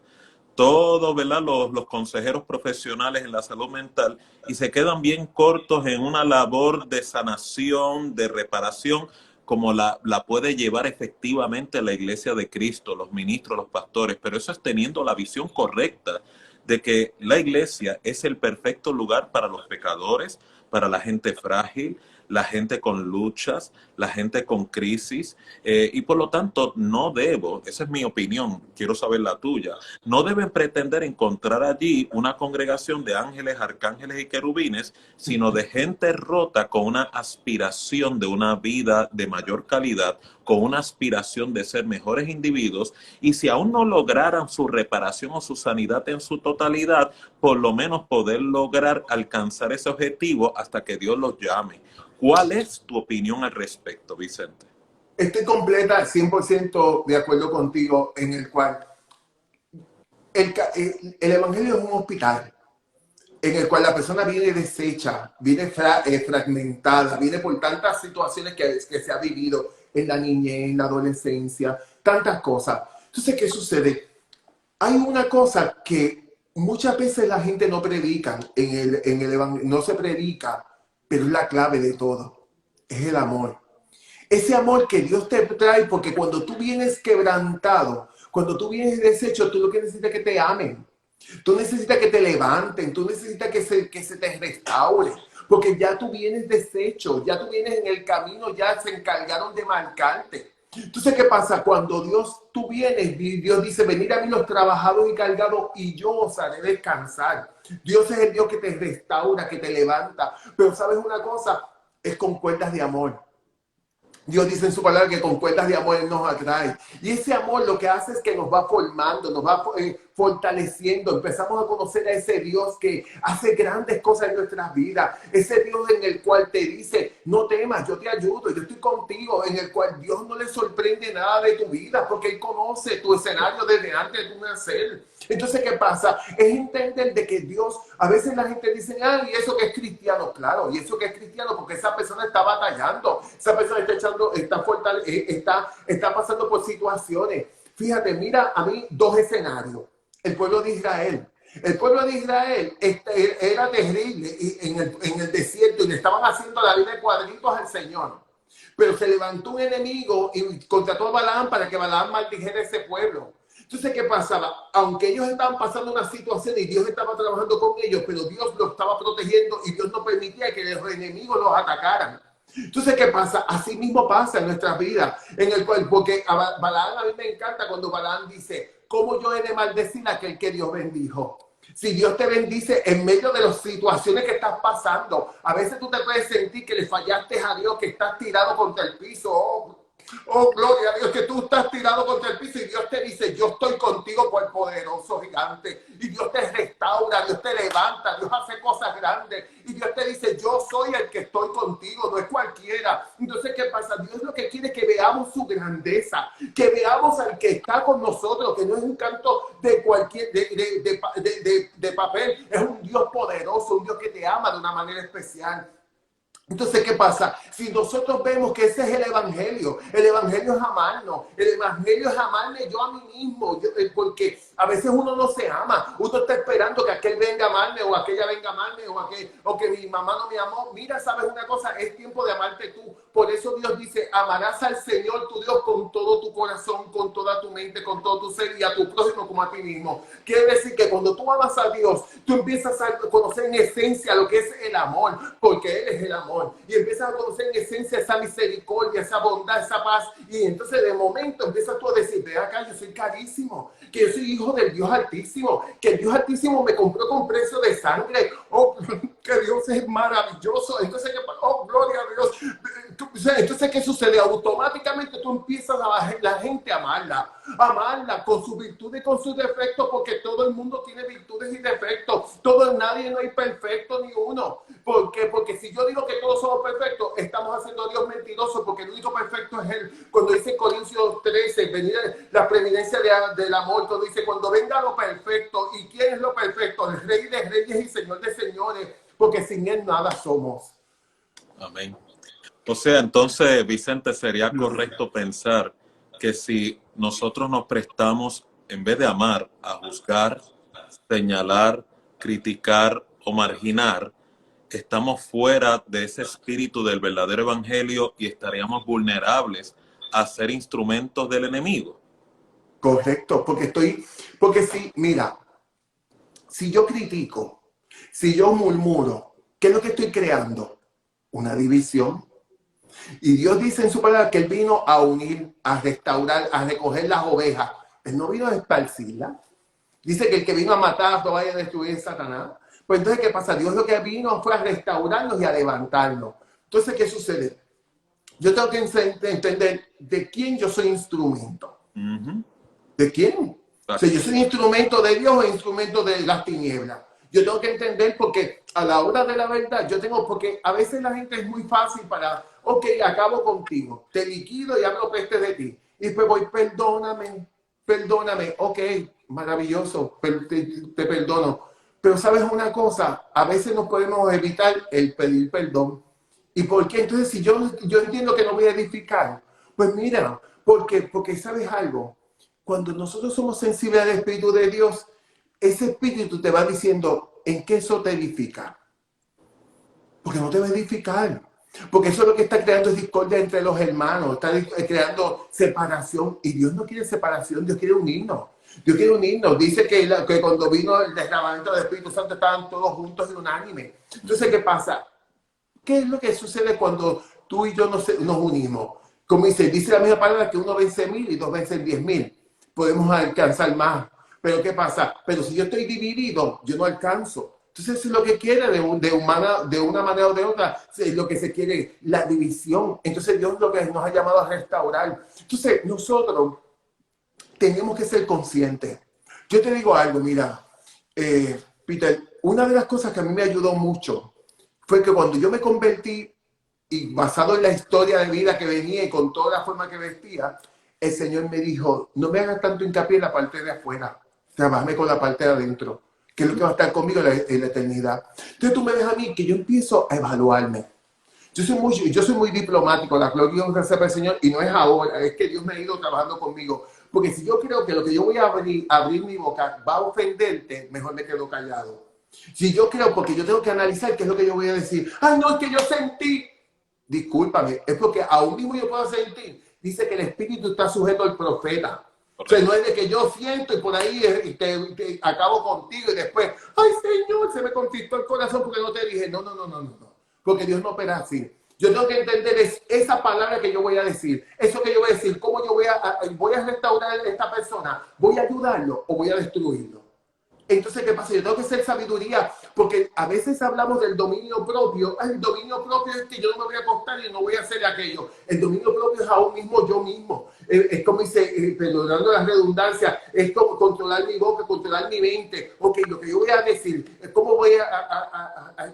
todos, ¿verdad?, los consejeros profesionales en la salud mental, y se quedan bien cortos en una labor de sanación, de reparación, como la puede llevar efectivamente la Iglesia de Cristo, los ministros, los pastores. Pero eso es teniendo la visión correcta de que la iglesia es el perfecto lugar para los pecadores, para la gente frágil, la gente con luchas, la gente con crisis, y por lo tanto no debo, esa es mi opinión, quiero saber la tuya, no deben pretender encontrar allí una congregación de ángeles, arcángeles y querubines, sino de gente rota con una aspiración de una vida de mayor calidad, con una aspiración de ser mejores individuos, y si aún no lograran su reparación o su sanidad en su totalidad, por lo menos poder lograr alcanzar ese objetivo hasta que Dios los llame. ¿Cuál es tu opinión al respecto, Vicente? Estoy completa, 100% de acuerdo contigo en el cual el Evangelio es un hospital en el cual la persona viene deshecha, viene fragmentada, viene por tantas situaciones que se ha vivido en la niñez, en la adolescencia, tantas cosas. Entonces, ¿qué sucede? Hay una cosa que muchas veces la gente no predica en el Evangelio, no se predica, pero es la clave de todo, es el amor. Ese amor que Dios te trae, porque cuando tú vienes quebrantado, cuando tú vienes deshecho, tú lo que necesitas es que te amen. Tú necesitas que te levanten, tú necesitas que se te restaure, porque ya tú vienes deshecho, ya tú vienes en el camino, ya se encargaron de marcarte. Entonces, ¿qué pasa? Cuando tú vienes, Dios dice, venid a mí los trabajados y cargados y yo os haré descansar. Dios es el Dios que te restaura, que te levanta. Pero ¿sabes una cosa? Es con cuerdas de amor. Dios dice en su palabra que con cuerdas de amor Él nos atrae. Y ese amor lo que hace es que nos va formando, nos va fortaleciendo. Empezamos a conocer a ese Dios que hace grandes cosas en nuestras vidas. Ese Dios en el cual te dice, no temas, yo te ayudo, yo estoy contigo. En el cual Dios no le sorprende nada de tu vida porque Él conoce tu escenario desde antes de tu nacer. Entonces, ¿qué pasa? Es entender de que Dios, a veces la gente dice, ah, y eso que es cristiano, claro, y eso que es cristiano porque esa persona está batallando, esa persona está echando, está pasando por situaciones. Fíjate, mira a mí dos escenarios. El pueblo de Israel. El pueblo de Israel era terrible en el desierto y le estaban haciendo la vida de cuadritos al Señor. Pero se levantó un enemigo y contrató a Balaam para que Balaam maldijera ese pueblo. Entonces, ¿qué pasaba? Aunque ellos estaban pasando una situación y Dios estaba trabajando con ellos, pero Dios los estaba protegiendo y Dios no permitía que los enemigos los atacaran. Entonces, ¿qué pasa? Así mismo pasa en nuestras vidas, en el cual, porque a Balaam, a mí me encanta cuando Balaam dice, ¿cómo yo he de maldecir a aquel que Dios bendijo? Si Dios te bendice en medio de las situaciones que estás pasando, a veces tú te puedes sentir que le fallaste a Dios, que estás tirado contra el piso. Oh, gloria a Dios, que tú estás tirado contra el piso y Dios te dice, yo estoy contigo por el poderoso gigante. Y Dios te restaura, Dios te levanta, Dios hace cosas grandes. Y Dios te dice, yo soy el que estoy contigo, no es cualquiera. Entonces, ¿qué pasa? Dios lo que quiere es que veamos su grandeza, que veamos al que está con nosotros, que no es un canto de cualquier, de papel, es un Dios poderoso, un Dios que te ama de una manera especial. Entonces, ¿qué pasa? Si nosotros vemos que ese es el Evangelio es amarnos, el Evangelio es amarme yo a mí mismo, porque a veces uno no se ama, uno está esperando que aquel venga a amarme o aquella venga a amarme o que mi mamá no me amó. Mira, ¿sabes una cosa? Es tiempo de amarte tú. Por eso Dios dice, amarás al Señor tu Dios con todo tu corazón, con toda tu mente, con todo tu ser y a tu prójimo como a ti mismo. Quiere decir que cuando tú amas a Dios, tú empiezas a conocer en esencia lo que es el amor, porque Él es el amor. Y empiezas a conocer en esencia esa misericordia, esa bondad, esa paz. Y entonces de momento empiezas tú a decir, ve acá, yo soy carísimo, que yo soy hijo del Dios Altísimo, que el Dios Altísimo me compró con precio de sangre. Oh, que Dios es maravilloso. Entonces, oh, gloria a Dios. Entonces, ¿qué sucede? Automáticamente tú empiezas a la gente a amarla con sus virtudes y con sus defectos, porque todo el mundo tiene virtudes y defectos. Nadie no hay perfecto ni uno. ¿Por qué? Porque si yo digo que todos somos perfectos, estamos haciendo a Dios mentiroso, porque el único perfecto es Él. Cuando dice Corintios 13, venir la preeminencia del amor, cuando dice, cuando venga lo perfecto, ¿y quién es lo perfecto? El Rey de Reyes y Señor de Señores, porque sin Él nada somos. Amén. O sea, entonces, Vicente, sería correcto pensar que si nosotros nos prestamos, en vez de amar, a juzgar, señalar, criticar o marginar, estamos fuera de ese espíritu del verdadero evangelio y estaríamos vulnerables a ser instrumentos del enemigo. Correcto, porque si, mira, si yo critico, si yo murmuro, ¿qué es lo que estoy creando? Una división. Y Dios dice en su palabra que Él vino a unir, a restaurar, a recoger las ovejas. Él no vino a esparcirlas. Dice que el que vino a matar, a robar y a destruir es Satanás. Pues entonces, ¿qué pasa? Dios lo que vino fue a restaurarnos y a levantarnos. Entonces, ¿qué sucede? Yo tengo que entender de quién yo soy instrumento. ¿De quién? O sea, yo soy instrumento de Dios o instrumento de las tinieblas. Yo tengo que entender porque a la hora de la verdad, porque a veces la gente es muy fácil para, ok, acabo contigo, te liquido y hablo peste de ti. Y después voy, perdóname, ok, maravilloso, te perdono. Pero sabes una cosa, a veces no podemos evitar el pedir perdón. ¿Y por qué? Entonces, si yo entiendo que no voy a edificar, pues mira, porque sabes algo, cuando nosotros somos sensibles al Espíritu de Dios, ese Espíritu te va diciendo en qué eso te edifica. Porque no te va a edificar. Porque eso es lo que está creando es discordia entre los hermanos, está creando separación. Y Dios no quiere separación, Dios quiere unirnos. Dios quiere unirnos. Dice que cuando vino el derramamiento del Espíritu Santo estaban todos juntos y unánimes. Entonces, ¿qué pasa? ¿Qué es lo que sucede cuando tú y yo nos unimos? Como dice la misma palabra que uno vence 1000 y dos vencen 10,000. Podemos alcanzar más. Pero ¿qué pasa? Pero si yo estoy dividido, yo no alcanzo. Entonces, eso es lo que quiere de una manera o de otra, es lo que se quiere, la división. Entonces, Dios lo que nos ha llamado a restaurar. Entonces, nosotros tenemos que ser conscientes. Yo te digo algo, mira, Peter, una de las cosas que a mí me ayudó mucho fue que cuando yo me convertí, y basado en la historia de vida que venía y con toda la forma que vestía, el Señor me dijo, no me hagas tanto hincapié en la parte de afuera, trabájame con la parte de adentro, que es lo que va a estar conmigo en la eternidad. Entonces tú me ves a mí que yo empiezo a evaluarme. Yo soy muy diplomático, la gloria y honra sea para el Señor, y no es ahora, es que Dios me ha ido trabajando conmigo. Porque si yo creo que lo que yo voy a abrir mi boca va a ofenderte, mejor me quedo callado. Si yo creo, porque yo tengo que analizar qué es lo que yo voy a decir. Ay, no, es que yo sentí. Discúlpame, es porque aún mismo yo puedo sentir. Dice que el espíritu está sujeto al profeta. O sea, no es de que yo siento y por ahí te acabo contigo y después, ay Señor, se me conquistó el corazón porque no te dije. No. Porque Dios no opera así. Yo tengo que entender esa palabra que yo voy a decir, eso que yo voy a decir, cómo yo voy a restaurar a esta persona, voy a ayudarlo o voy a destruirlo. Entonces, ¿qué pasa? Yo tengo que ser sabiduría, porque a veces hablamos del dominio propio. El dominio propio es que yo no me voy a acostar y no voy a hacer aquello. El dominio propio es aún mismo yo mismo. Es como dice, perdonando la redundancia, es como controlar mi boca, controlar mi mente. Ok, lo que yo voy a decir, ¿cómo voy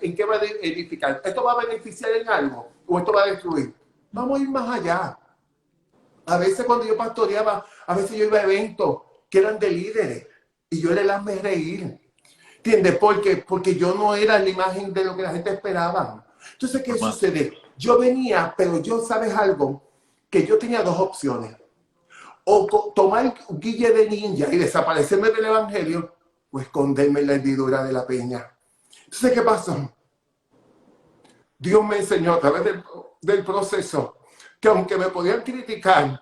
en qué va a edificar? ¿Esto va a beneficiar en algo o esto va a destruir? Vamos a ir más allá. A veces cuando yo pastoreaba, a veces yo iba a eventos que eran de líderes. Y yo era el hazme reír. ¿Entiendes? Porque yo no era la imagen de lo que la gente esperaba. Entonces, ¿qué sucede? Yo venía, pero yo, ¿sabes algo? Que yo tenía dos opciones. O tomar guille de ninja y desaparecerme del evangelio, o esconderme en la hendidura de la peña. Entonces, ¿qué pasó? Dios me enseñó a través del proceso que aunque me podían criticar,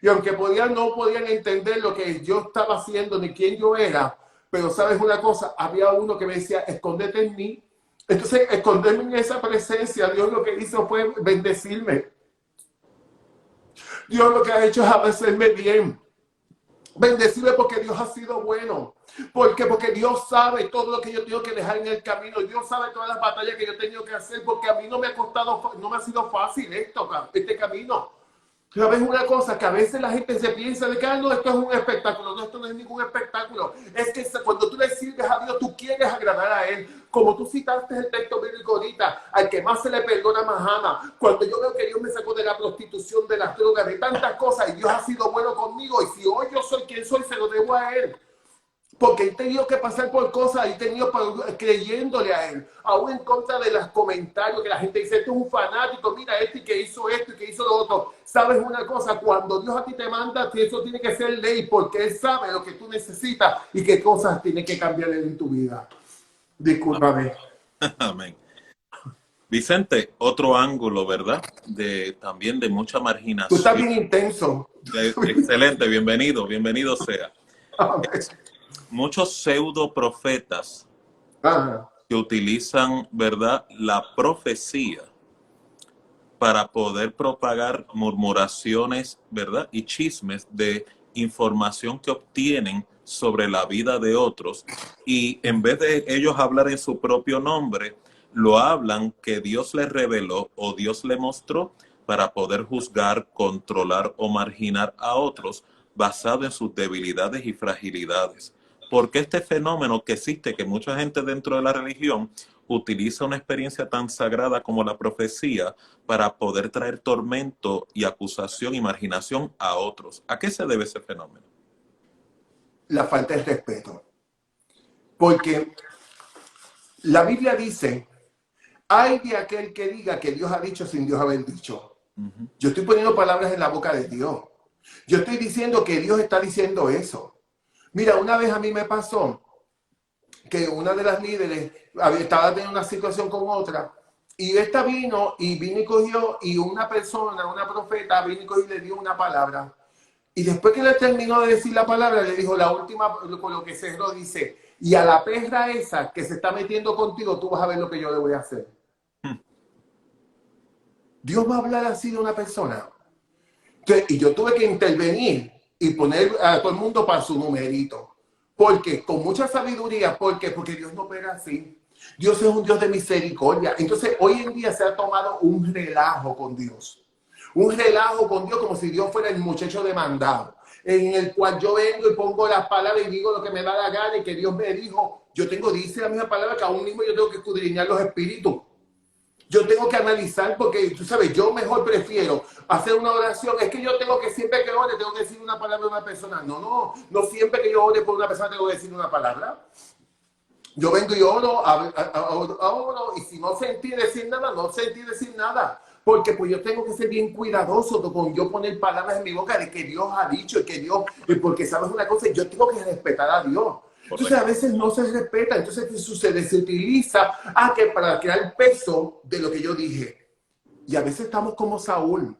y aunque no podían entender lo que yo estaba haciendo ni quién yo era, pero sabes una cosa, había uno que me decía, escóndete en mí. Entonces, esconderme en esa presencia, Dios lo que hizo fue bendecirme. Dios lo que ha hecho es hacerme bien. Bendecirme porque Dios ha sido bueno. ¿Por qué? Porque Dios sabe todo lo que yo tengo que dejar en el camino. Dios sabe todas las batallas que yo he tenido que hacer, porque a mí no me ha costado, no me ha sido fácil este camino. ¿Sabes una cosa? Que a veces la gente se piensa de que no, esto es un espectáculo. No, esto no es ningún espectáculo. Es que cuando tú le sirves a Dios, tú quieres agradar a Él. Como tú citaste el texto bíblico ahorita, al que más se le perdona más ama. Cuando yo veo que Dios me sacó de la prostitución, de las drogas, de tantas cosas, y Dios ha sido bueno conmigo, y si hoy yo soy quien soy, se lo debo a Él. Porque he tenido que pasar por cosas, he tenido creyéndole a Él, aún en contra de los comentarios que la gente dice, tú es un fanático, mira este que hizo esto y que hizo lo otro. ¿Sabes una cosa? Cuando Dios a ti te manda, eso tiene que ser ley, porque Él sabe lo que tú necesitas y qué cosas tiene que cambiar en tu vida. Discúlpame. Amén. Vicente, otro ángulo, ¿verdad? También de mucha marginación. Tú estás bien intenso. Excelente, bienvenido sea. Amén. Muchos pseudo profetas que utilizan, ¿verdad?, la profecía para poder propagar murmuraciones, ¿verdad? Y chismes de información que obtienen sobre la vida de otros. Y en vez de ellos hablar en su propio nombre, lo hablan que Dios les reveló o Dios le mostró para poder juzgar, controlar o marginar a otros basado en sus debilidades y fragilidades. Porque este fenómeno que existe, que mucha gente dentro de la religión utiliza una experiencia tan sagrada como la profecía para poder traer tormento y acusación y marginación a otros. ¿A qué se debe ese fenómeno? La falta de respeto. Porque la Biblia dice, hay de aquel que diga que Dios ha dicho sin Dios haber dicho. Yo estoy poniendo palabras en la boca de Dios. Yo estoy diciendo que Dios está diciendo eso. Mira, una vez a mí me pasó que una de las líderes estaba teniendo una situación con otra y esta vino y cogió y una persona, una profeta, vino y cogió y le dio una palabra. Y después que le terminó de decir la palabra, le dijo la última, con lo que cerró, dice, y a la perra esa que se está metiendo contigo, tú vas a ver lo que yo le voy a hacer. Dios va a hablar así de una persona. Entonces, y yo tuve que intervenir y poner a todo el mundo para su numerito. Porque con mucha sabiduría, porque Dios no opera así. Dios es un Dios de misericordia. Entonces, hoy en día se ha tomado un relajo con Dios. Un relajo con Dios como si Dios fuera el muchacho demandado, en el cual yo vengo y pongo las palabras y digo lo que me da la gana y que Dios me dijo. Yo tengo, dice la misma palabra, que aún mismo yo tengo que escudriñar los espíritus. Yo tengo que analizar porque, tú sabes, yo mejor prefiero hacer una oración. Es que yo tengo que siempre que ore, tengo que decir una palabra a una persona. No siempre que yo ore por una persona tengo que decir una palabra. Yo vengo y oro, oro y si no sentí decir nada, no sentí decir nada. Porque pues yo tengo que ser bien cuidadoso con yo poner palabras en mi boca de que Dios ha dicho y que Dios, porque sabes una cosa, yo tengo que respetar a Dios. Entonces a veces no se respeta, entonces ¿qué sucede? Se utiliza que para crear peso de lo que yo dije. Y a veces estamos como Saúl,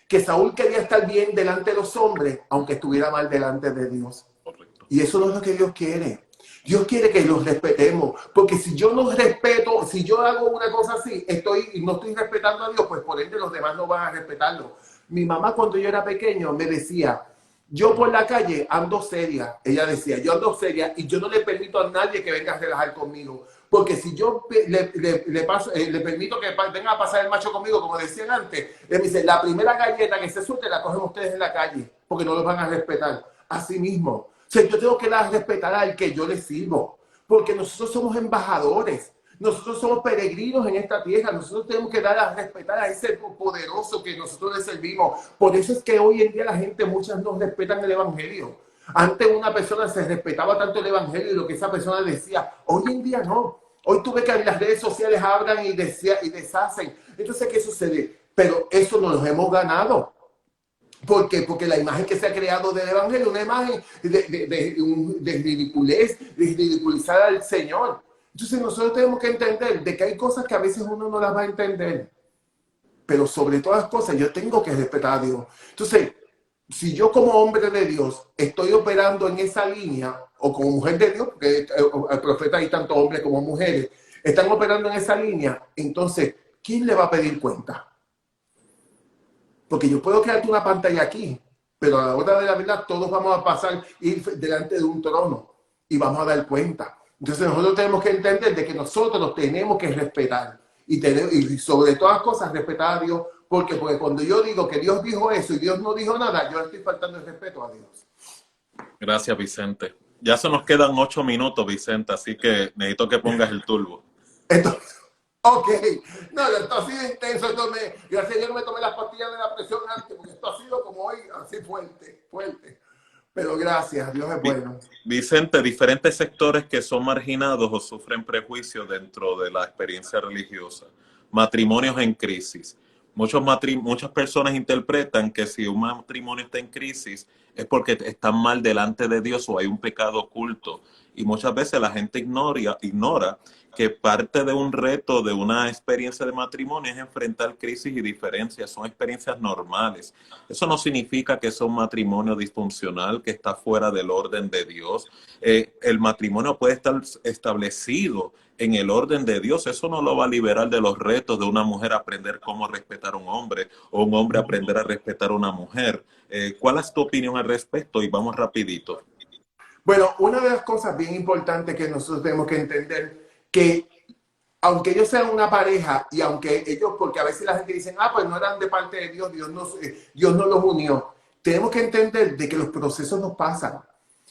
que Saúl quería estar bien delante de los hombres, aunque estuviera mal delante de Dios. Correcto. Y eso no es lo que Dios quiere. Dios quiere que los respetemos, porque si yo no respeto, si yo hago una cosa así, no estoy respetando a Dios, pues por ende los demás no van a respetarlo. Mi mamá cuando yo era pequeño me decía, yo por la calle ando seria. Ella decía, yo ando seria y yo no le permito a nadie que venga a relajar conmigo. Porque si yo le permito que venga a pasar el macho conmigo, como decían antes, él me dice, la primera galleta que se suelte la cogen ustedes en la calle, porque no los van a respetar. Así mismo. O sea, yo tengo que dar a respetar al que yo le sirvo, porque nosotros somos embajadores. Nosotros somos peregrinos en esta tierra. Nosotros tenemos que dar a respetar a ese poderoso que nosotros le servimos. Por eso es que hoy en día la gente, muchas no respetan el evangelio. Antes una persona se respetaba tanto el evangelio y lo que esa persona decía. Hoy en día no. Hoy tú ves que en las redes sociales hablan y deshacen. Entonces, ¿qué sucede? Pero eso nos lo hemos ganado. ¿Por qué? Porque la imagen que se ha creado del evangelio, una imagen de ridiculez, de ridiculizar al Señor. Entonces nosotros tenemos que entender de que hay cosas que a veces uno no las va a entender. Pero sobre todas las cosas yo tengo que respetar a Dios. Entonces, si yo como hombre de Dios estoy operando en esa línea, o como mujer de Dios, porque el profeta hay tanto hombres como mujeres, están operando en esa línea, entonces, ¿quién le va a pedir cuenta? Porque yo puedo crearte una pantalla aquí, pero a la hora de la verdad todos vamos a pasar, ir delante de un trono y vamos a dar cuenta. Entonces nosotros tenemos que entender de que nosotros nos tenemos que respetar y sobre todas las cosas respetar a Dios. Porque cuando yo digo que Dios dijo eso y Dios no dijo nada, yo estoy faltando el respeto a Dios. Gracias, Vicente. Ya se nos quedan 8 minutos, Vicente, así que necesito que pongas el turbo. Entonces, ok, no, esto ha sido intenso. Gracias a Dios que me tomé las pastillas de la presión antes, porque esto ha sido como hoy, así fuerte. Pero gracias, Dios es bueno. Vicente, diferentes sectores que son marginados o sufren prejuicios dentro de la experiencia religiosa. Matrimonios en crisis. Muchas personas interpretan que si un matrimonio está en crisis es porque están mal delante de Dios o hay un pecado oculto. Y muchas veces la gente ignora que parte de un reto, de una experiencia de matrimonio es enfrentar crisis y diferencias, son experiencias normales. Eso no significa que es un matrimonio disfuncional, que está fuera del orden de Dios. El matrimonio puede estar establecido en el orden de Dios. Eso no lo va a liberar de los retos de una mujer aprender cómo respetar a un hombre o un hombre aprender a respetar a una mujer. ¿Cuál es tu opinión al respecto? Y vamos rapidito. Bueno, una de las cosas bien importantes que nosotros tenemos que entender, que aunque ellos sean una pareja y aunque ellos, porque a veces la gente dice, ah, pues no eran de parte de Dios, Dios no los unió, tenemos que entender de que los procesos nos pasan.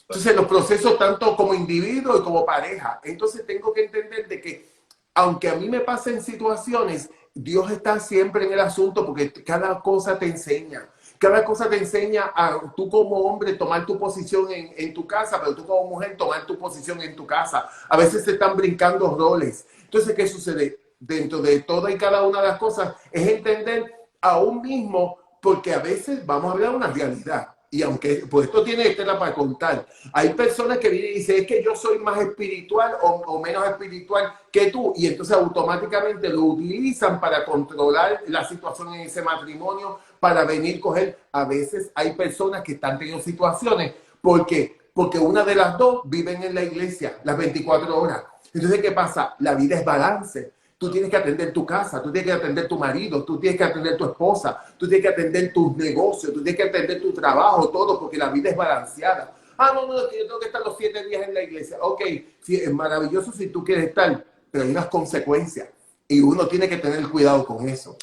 Entonces, los procesos tanto como individuo y como pareja. Entonces, tengo que entender de que aunque a mí me pasen situaciones, Dios está siempre en el asunto porque cada cosa te enseña. Cada cosa te enseña a tú como hombre tomar tu posición en tu casa, pero tú como mujer tomar tu posición en tu casa. A veces se están brincando roles. Entonces, ¿qué sucede? Dentro de toda y cada una de las cosas es entender a un mismo, porque a veces vamos a hablar de una realidad. Y aunque, pues esto tiene tela para contar, hay personas que vienen y dicen, es que yo soy más espiritual o menos espiritual que tú, y entonces automáticamente lo utilizan para controlar la situación en ese matrimonio, para venir a coger. A veces hay personas que están teniendo situaciones porque una de las dos viven en la iglesia las 24 horas. Entonces, ¿qué pasa? La vida es balance. Tú tienes que atender tu casa, tú tienes que atender tu marido, tú tienes que atender tu esposa, tú tienes que atender tus negocios, tú tienes que atender tu trabajo, todo, porque la vida es balanceada. Ah, no, yo tengo que estar los 7 días en la iglesia. Ok, sí, es maravilloso si tú quieres estar, pero hay unas consecuencias y uno tiene que tener cuidado con eso.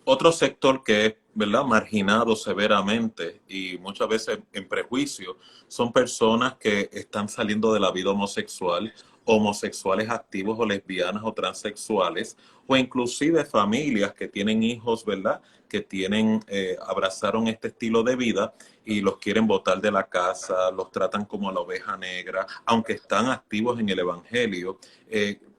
Otro sector que es, ¿verdad?, marginado severamente y muchas veces en prejuicio son personas que están saliendo de la vida homosexual, homosexuales activos o lesbianas o transexuales, o inclusive familias que tienen hijos, ¿verdad?, que abrazaron este estilo de vida y los quieren botar de la casa, los tratan como la oveja negra, aunque están activos en el evangelio.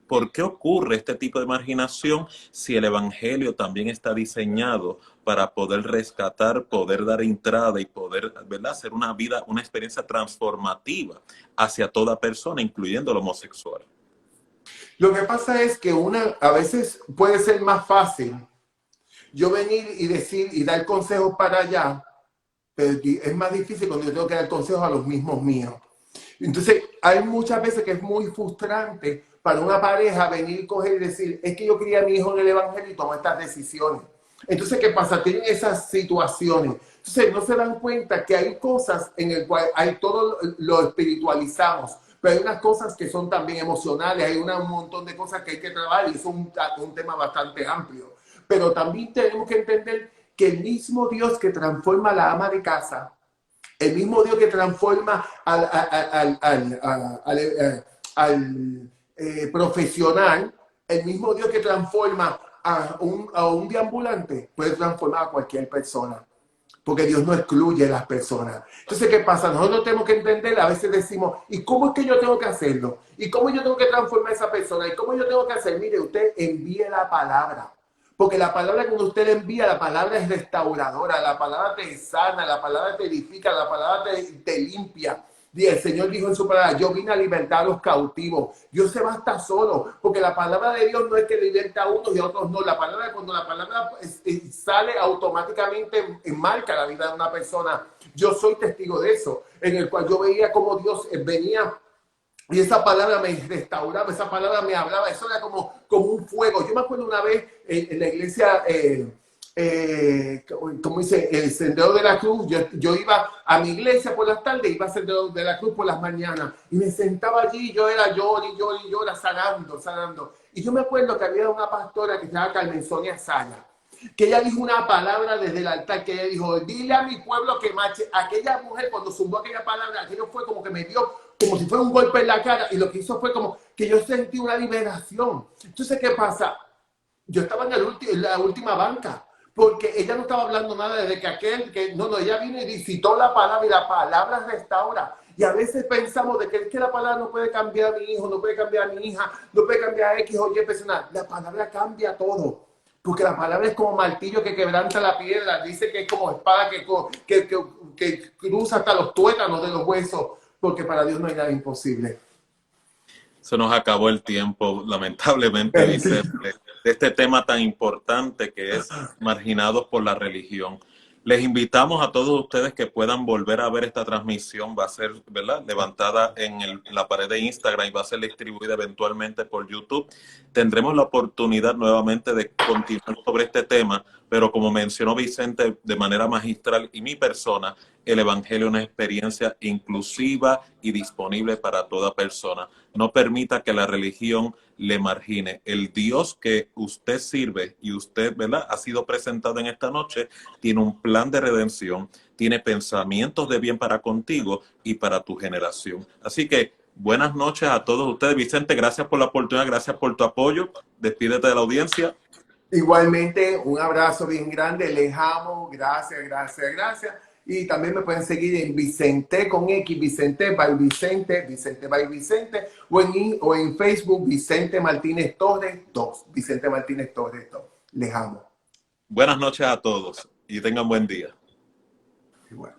¿Por qué ocurre este tipo de marginación si el evangelio también está diseñado para poder rescatar, poder dar entrada y poder, ¿verdad?, hacer una vida, una experiencia transformativa hacia toda persona, incluyendo el homosexual? Lo que pasa es que a veces puede ser más fácil yo venir y decir y dar consejos para allá, pero es más difícil cuando yo tengo que dar consejos a los mismos míos. Entonces, hay muchas veces que es muy frustrante para una pareja venir, coger y decir, es que yo quería a mi hijo en el evangelio y tomar estas decisiones. Entonces, ¿qué pasa? Tienen esas situaciones. Entonces, no se dan cuenta que hay cosas en el cual hay todo lo espiritualizamos, pero hay unas cosas que son también emocionales, hay un montón de cosas que hay que trabajar y es un tema bastante amplio. Pero también tenemos que entender que el mismo Dios que transforma a la ama de casa, el mismo Dios que transforma al profesional, el mismo Dios que transforma a un deambulante, puede transformar a cualquier persona. Porque Dios no excluye a las personas. Entonces, ¿qué pasa? Nosotros tenemos que entender, a veces decimos, ¿y cómo es que yo tengo que hacerlo? ¿Y cómo yo tengo que transformar a esa persona? ¿Y cómo yo tengo que hacer? Mire, usted envíe la palabra. Porque la palabra cuando usted le envía, la palabra es restauradora, la palabra te sana, la palabra te edifica, la palabra te limpia. Y el Señor dijo en su palabra, yo vine a libertar a los cautivos. Dios se basta solo, porque la palabra de Dios no es que liberta a unos y a otros no. La palabra, cuando la palabra sale automáticamente, enmarca la vida de una persona. Yo soy testigo de eso, en el cual yo veía cómo Dios venía y esa palabra me restauraba, esa palabra me hablaba, eso era como un fuego. Yo me acuerdo una vez en la iglesia, como dice, el Sendero de la Cruz. Yo iba a mi iglesia por las tardes, iba al Sendero de la Cruz por las mañanas. Y me sentaba allí, yo era llora, sanando. Y yo me acuerdo que había una pastora que se llama Carmen Sonia Sala, que ella dijo una palabra desde el altar, que ella dijo, dile a mi pueblo que marche. Aquella mujer, cuando zumbó aquella palabra, aquello fue como que me dio como si fuera un golpe en la cara, y lo que hizo fue como que yo sentí una liberación. Entonces, ¿qué pasa? Yo estaba en la última banca, porque ella no estaba hablando nada desde que no, ella vino y citó la palabra, y la palabra restaura. Y a veces pensamos de que es que la palabra no puede cambiar a mi hijo, no puede cambiar a mi hija, no puede cambiar a X o Y personal. La palabra cambia todo. Porque la palabra es como martillo que quebranta la piedra. Dice que es como espada que cruza hasta los tuétanos de los huesos. Porque para Dios no hay nada imposible. Se nos acabó el tiempo, lamentablemente, Bendito. Vicente, de este tema tan importante que es marginados por la religión. Les invitamos a todos ustedes que puedan volver a ver esta transmisión. Va a ser, ¿verdad?, levantada en la pared de Instagram y va a ser distribuida eventualmente por YouTube. Tendremos la oportunidad nuevamente de continuar sobre este tema, pero como mencionó Vicente de manera magistral y mi persona, el Evangelio es una experiencia inclusiva y disponible para toda persona. No permita que la religión le margine. El Dios que usted sirve y usted, ¿verdad?, ha sido presentado en esta noche, tiene un plan de redención, tiene pensamientos de bien para contigo y para tu generación. Así que buenas noches a todos ustedes. Vicente, gracias por la oportunidad, gracias por tu apoyo. Despídete de la audiencia. Igualmente, un abrazo bien grande, les amo, gracias, gracias, gracias. Y también me pueden seguir en Vicente con X, Vicente by Vicente, Vicente by Vicente, o en Facebook Vicente Martínez Torres 2, Vicente Martínez Torres 2. Les amo. Buenas noches a todos y tengan buen día. Igual.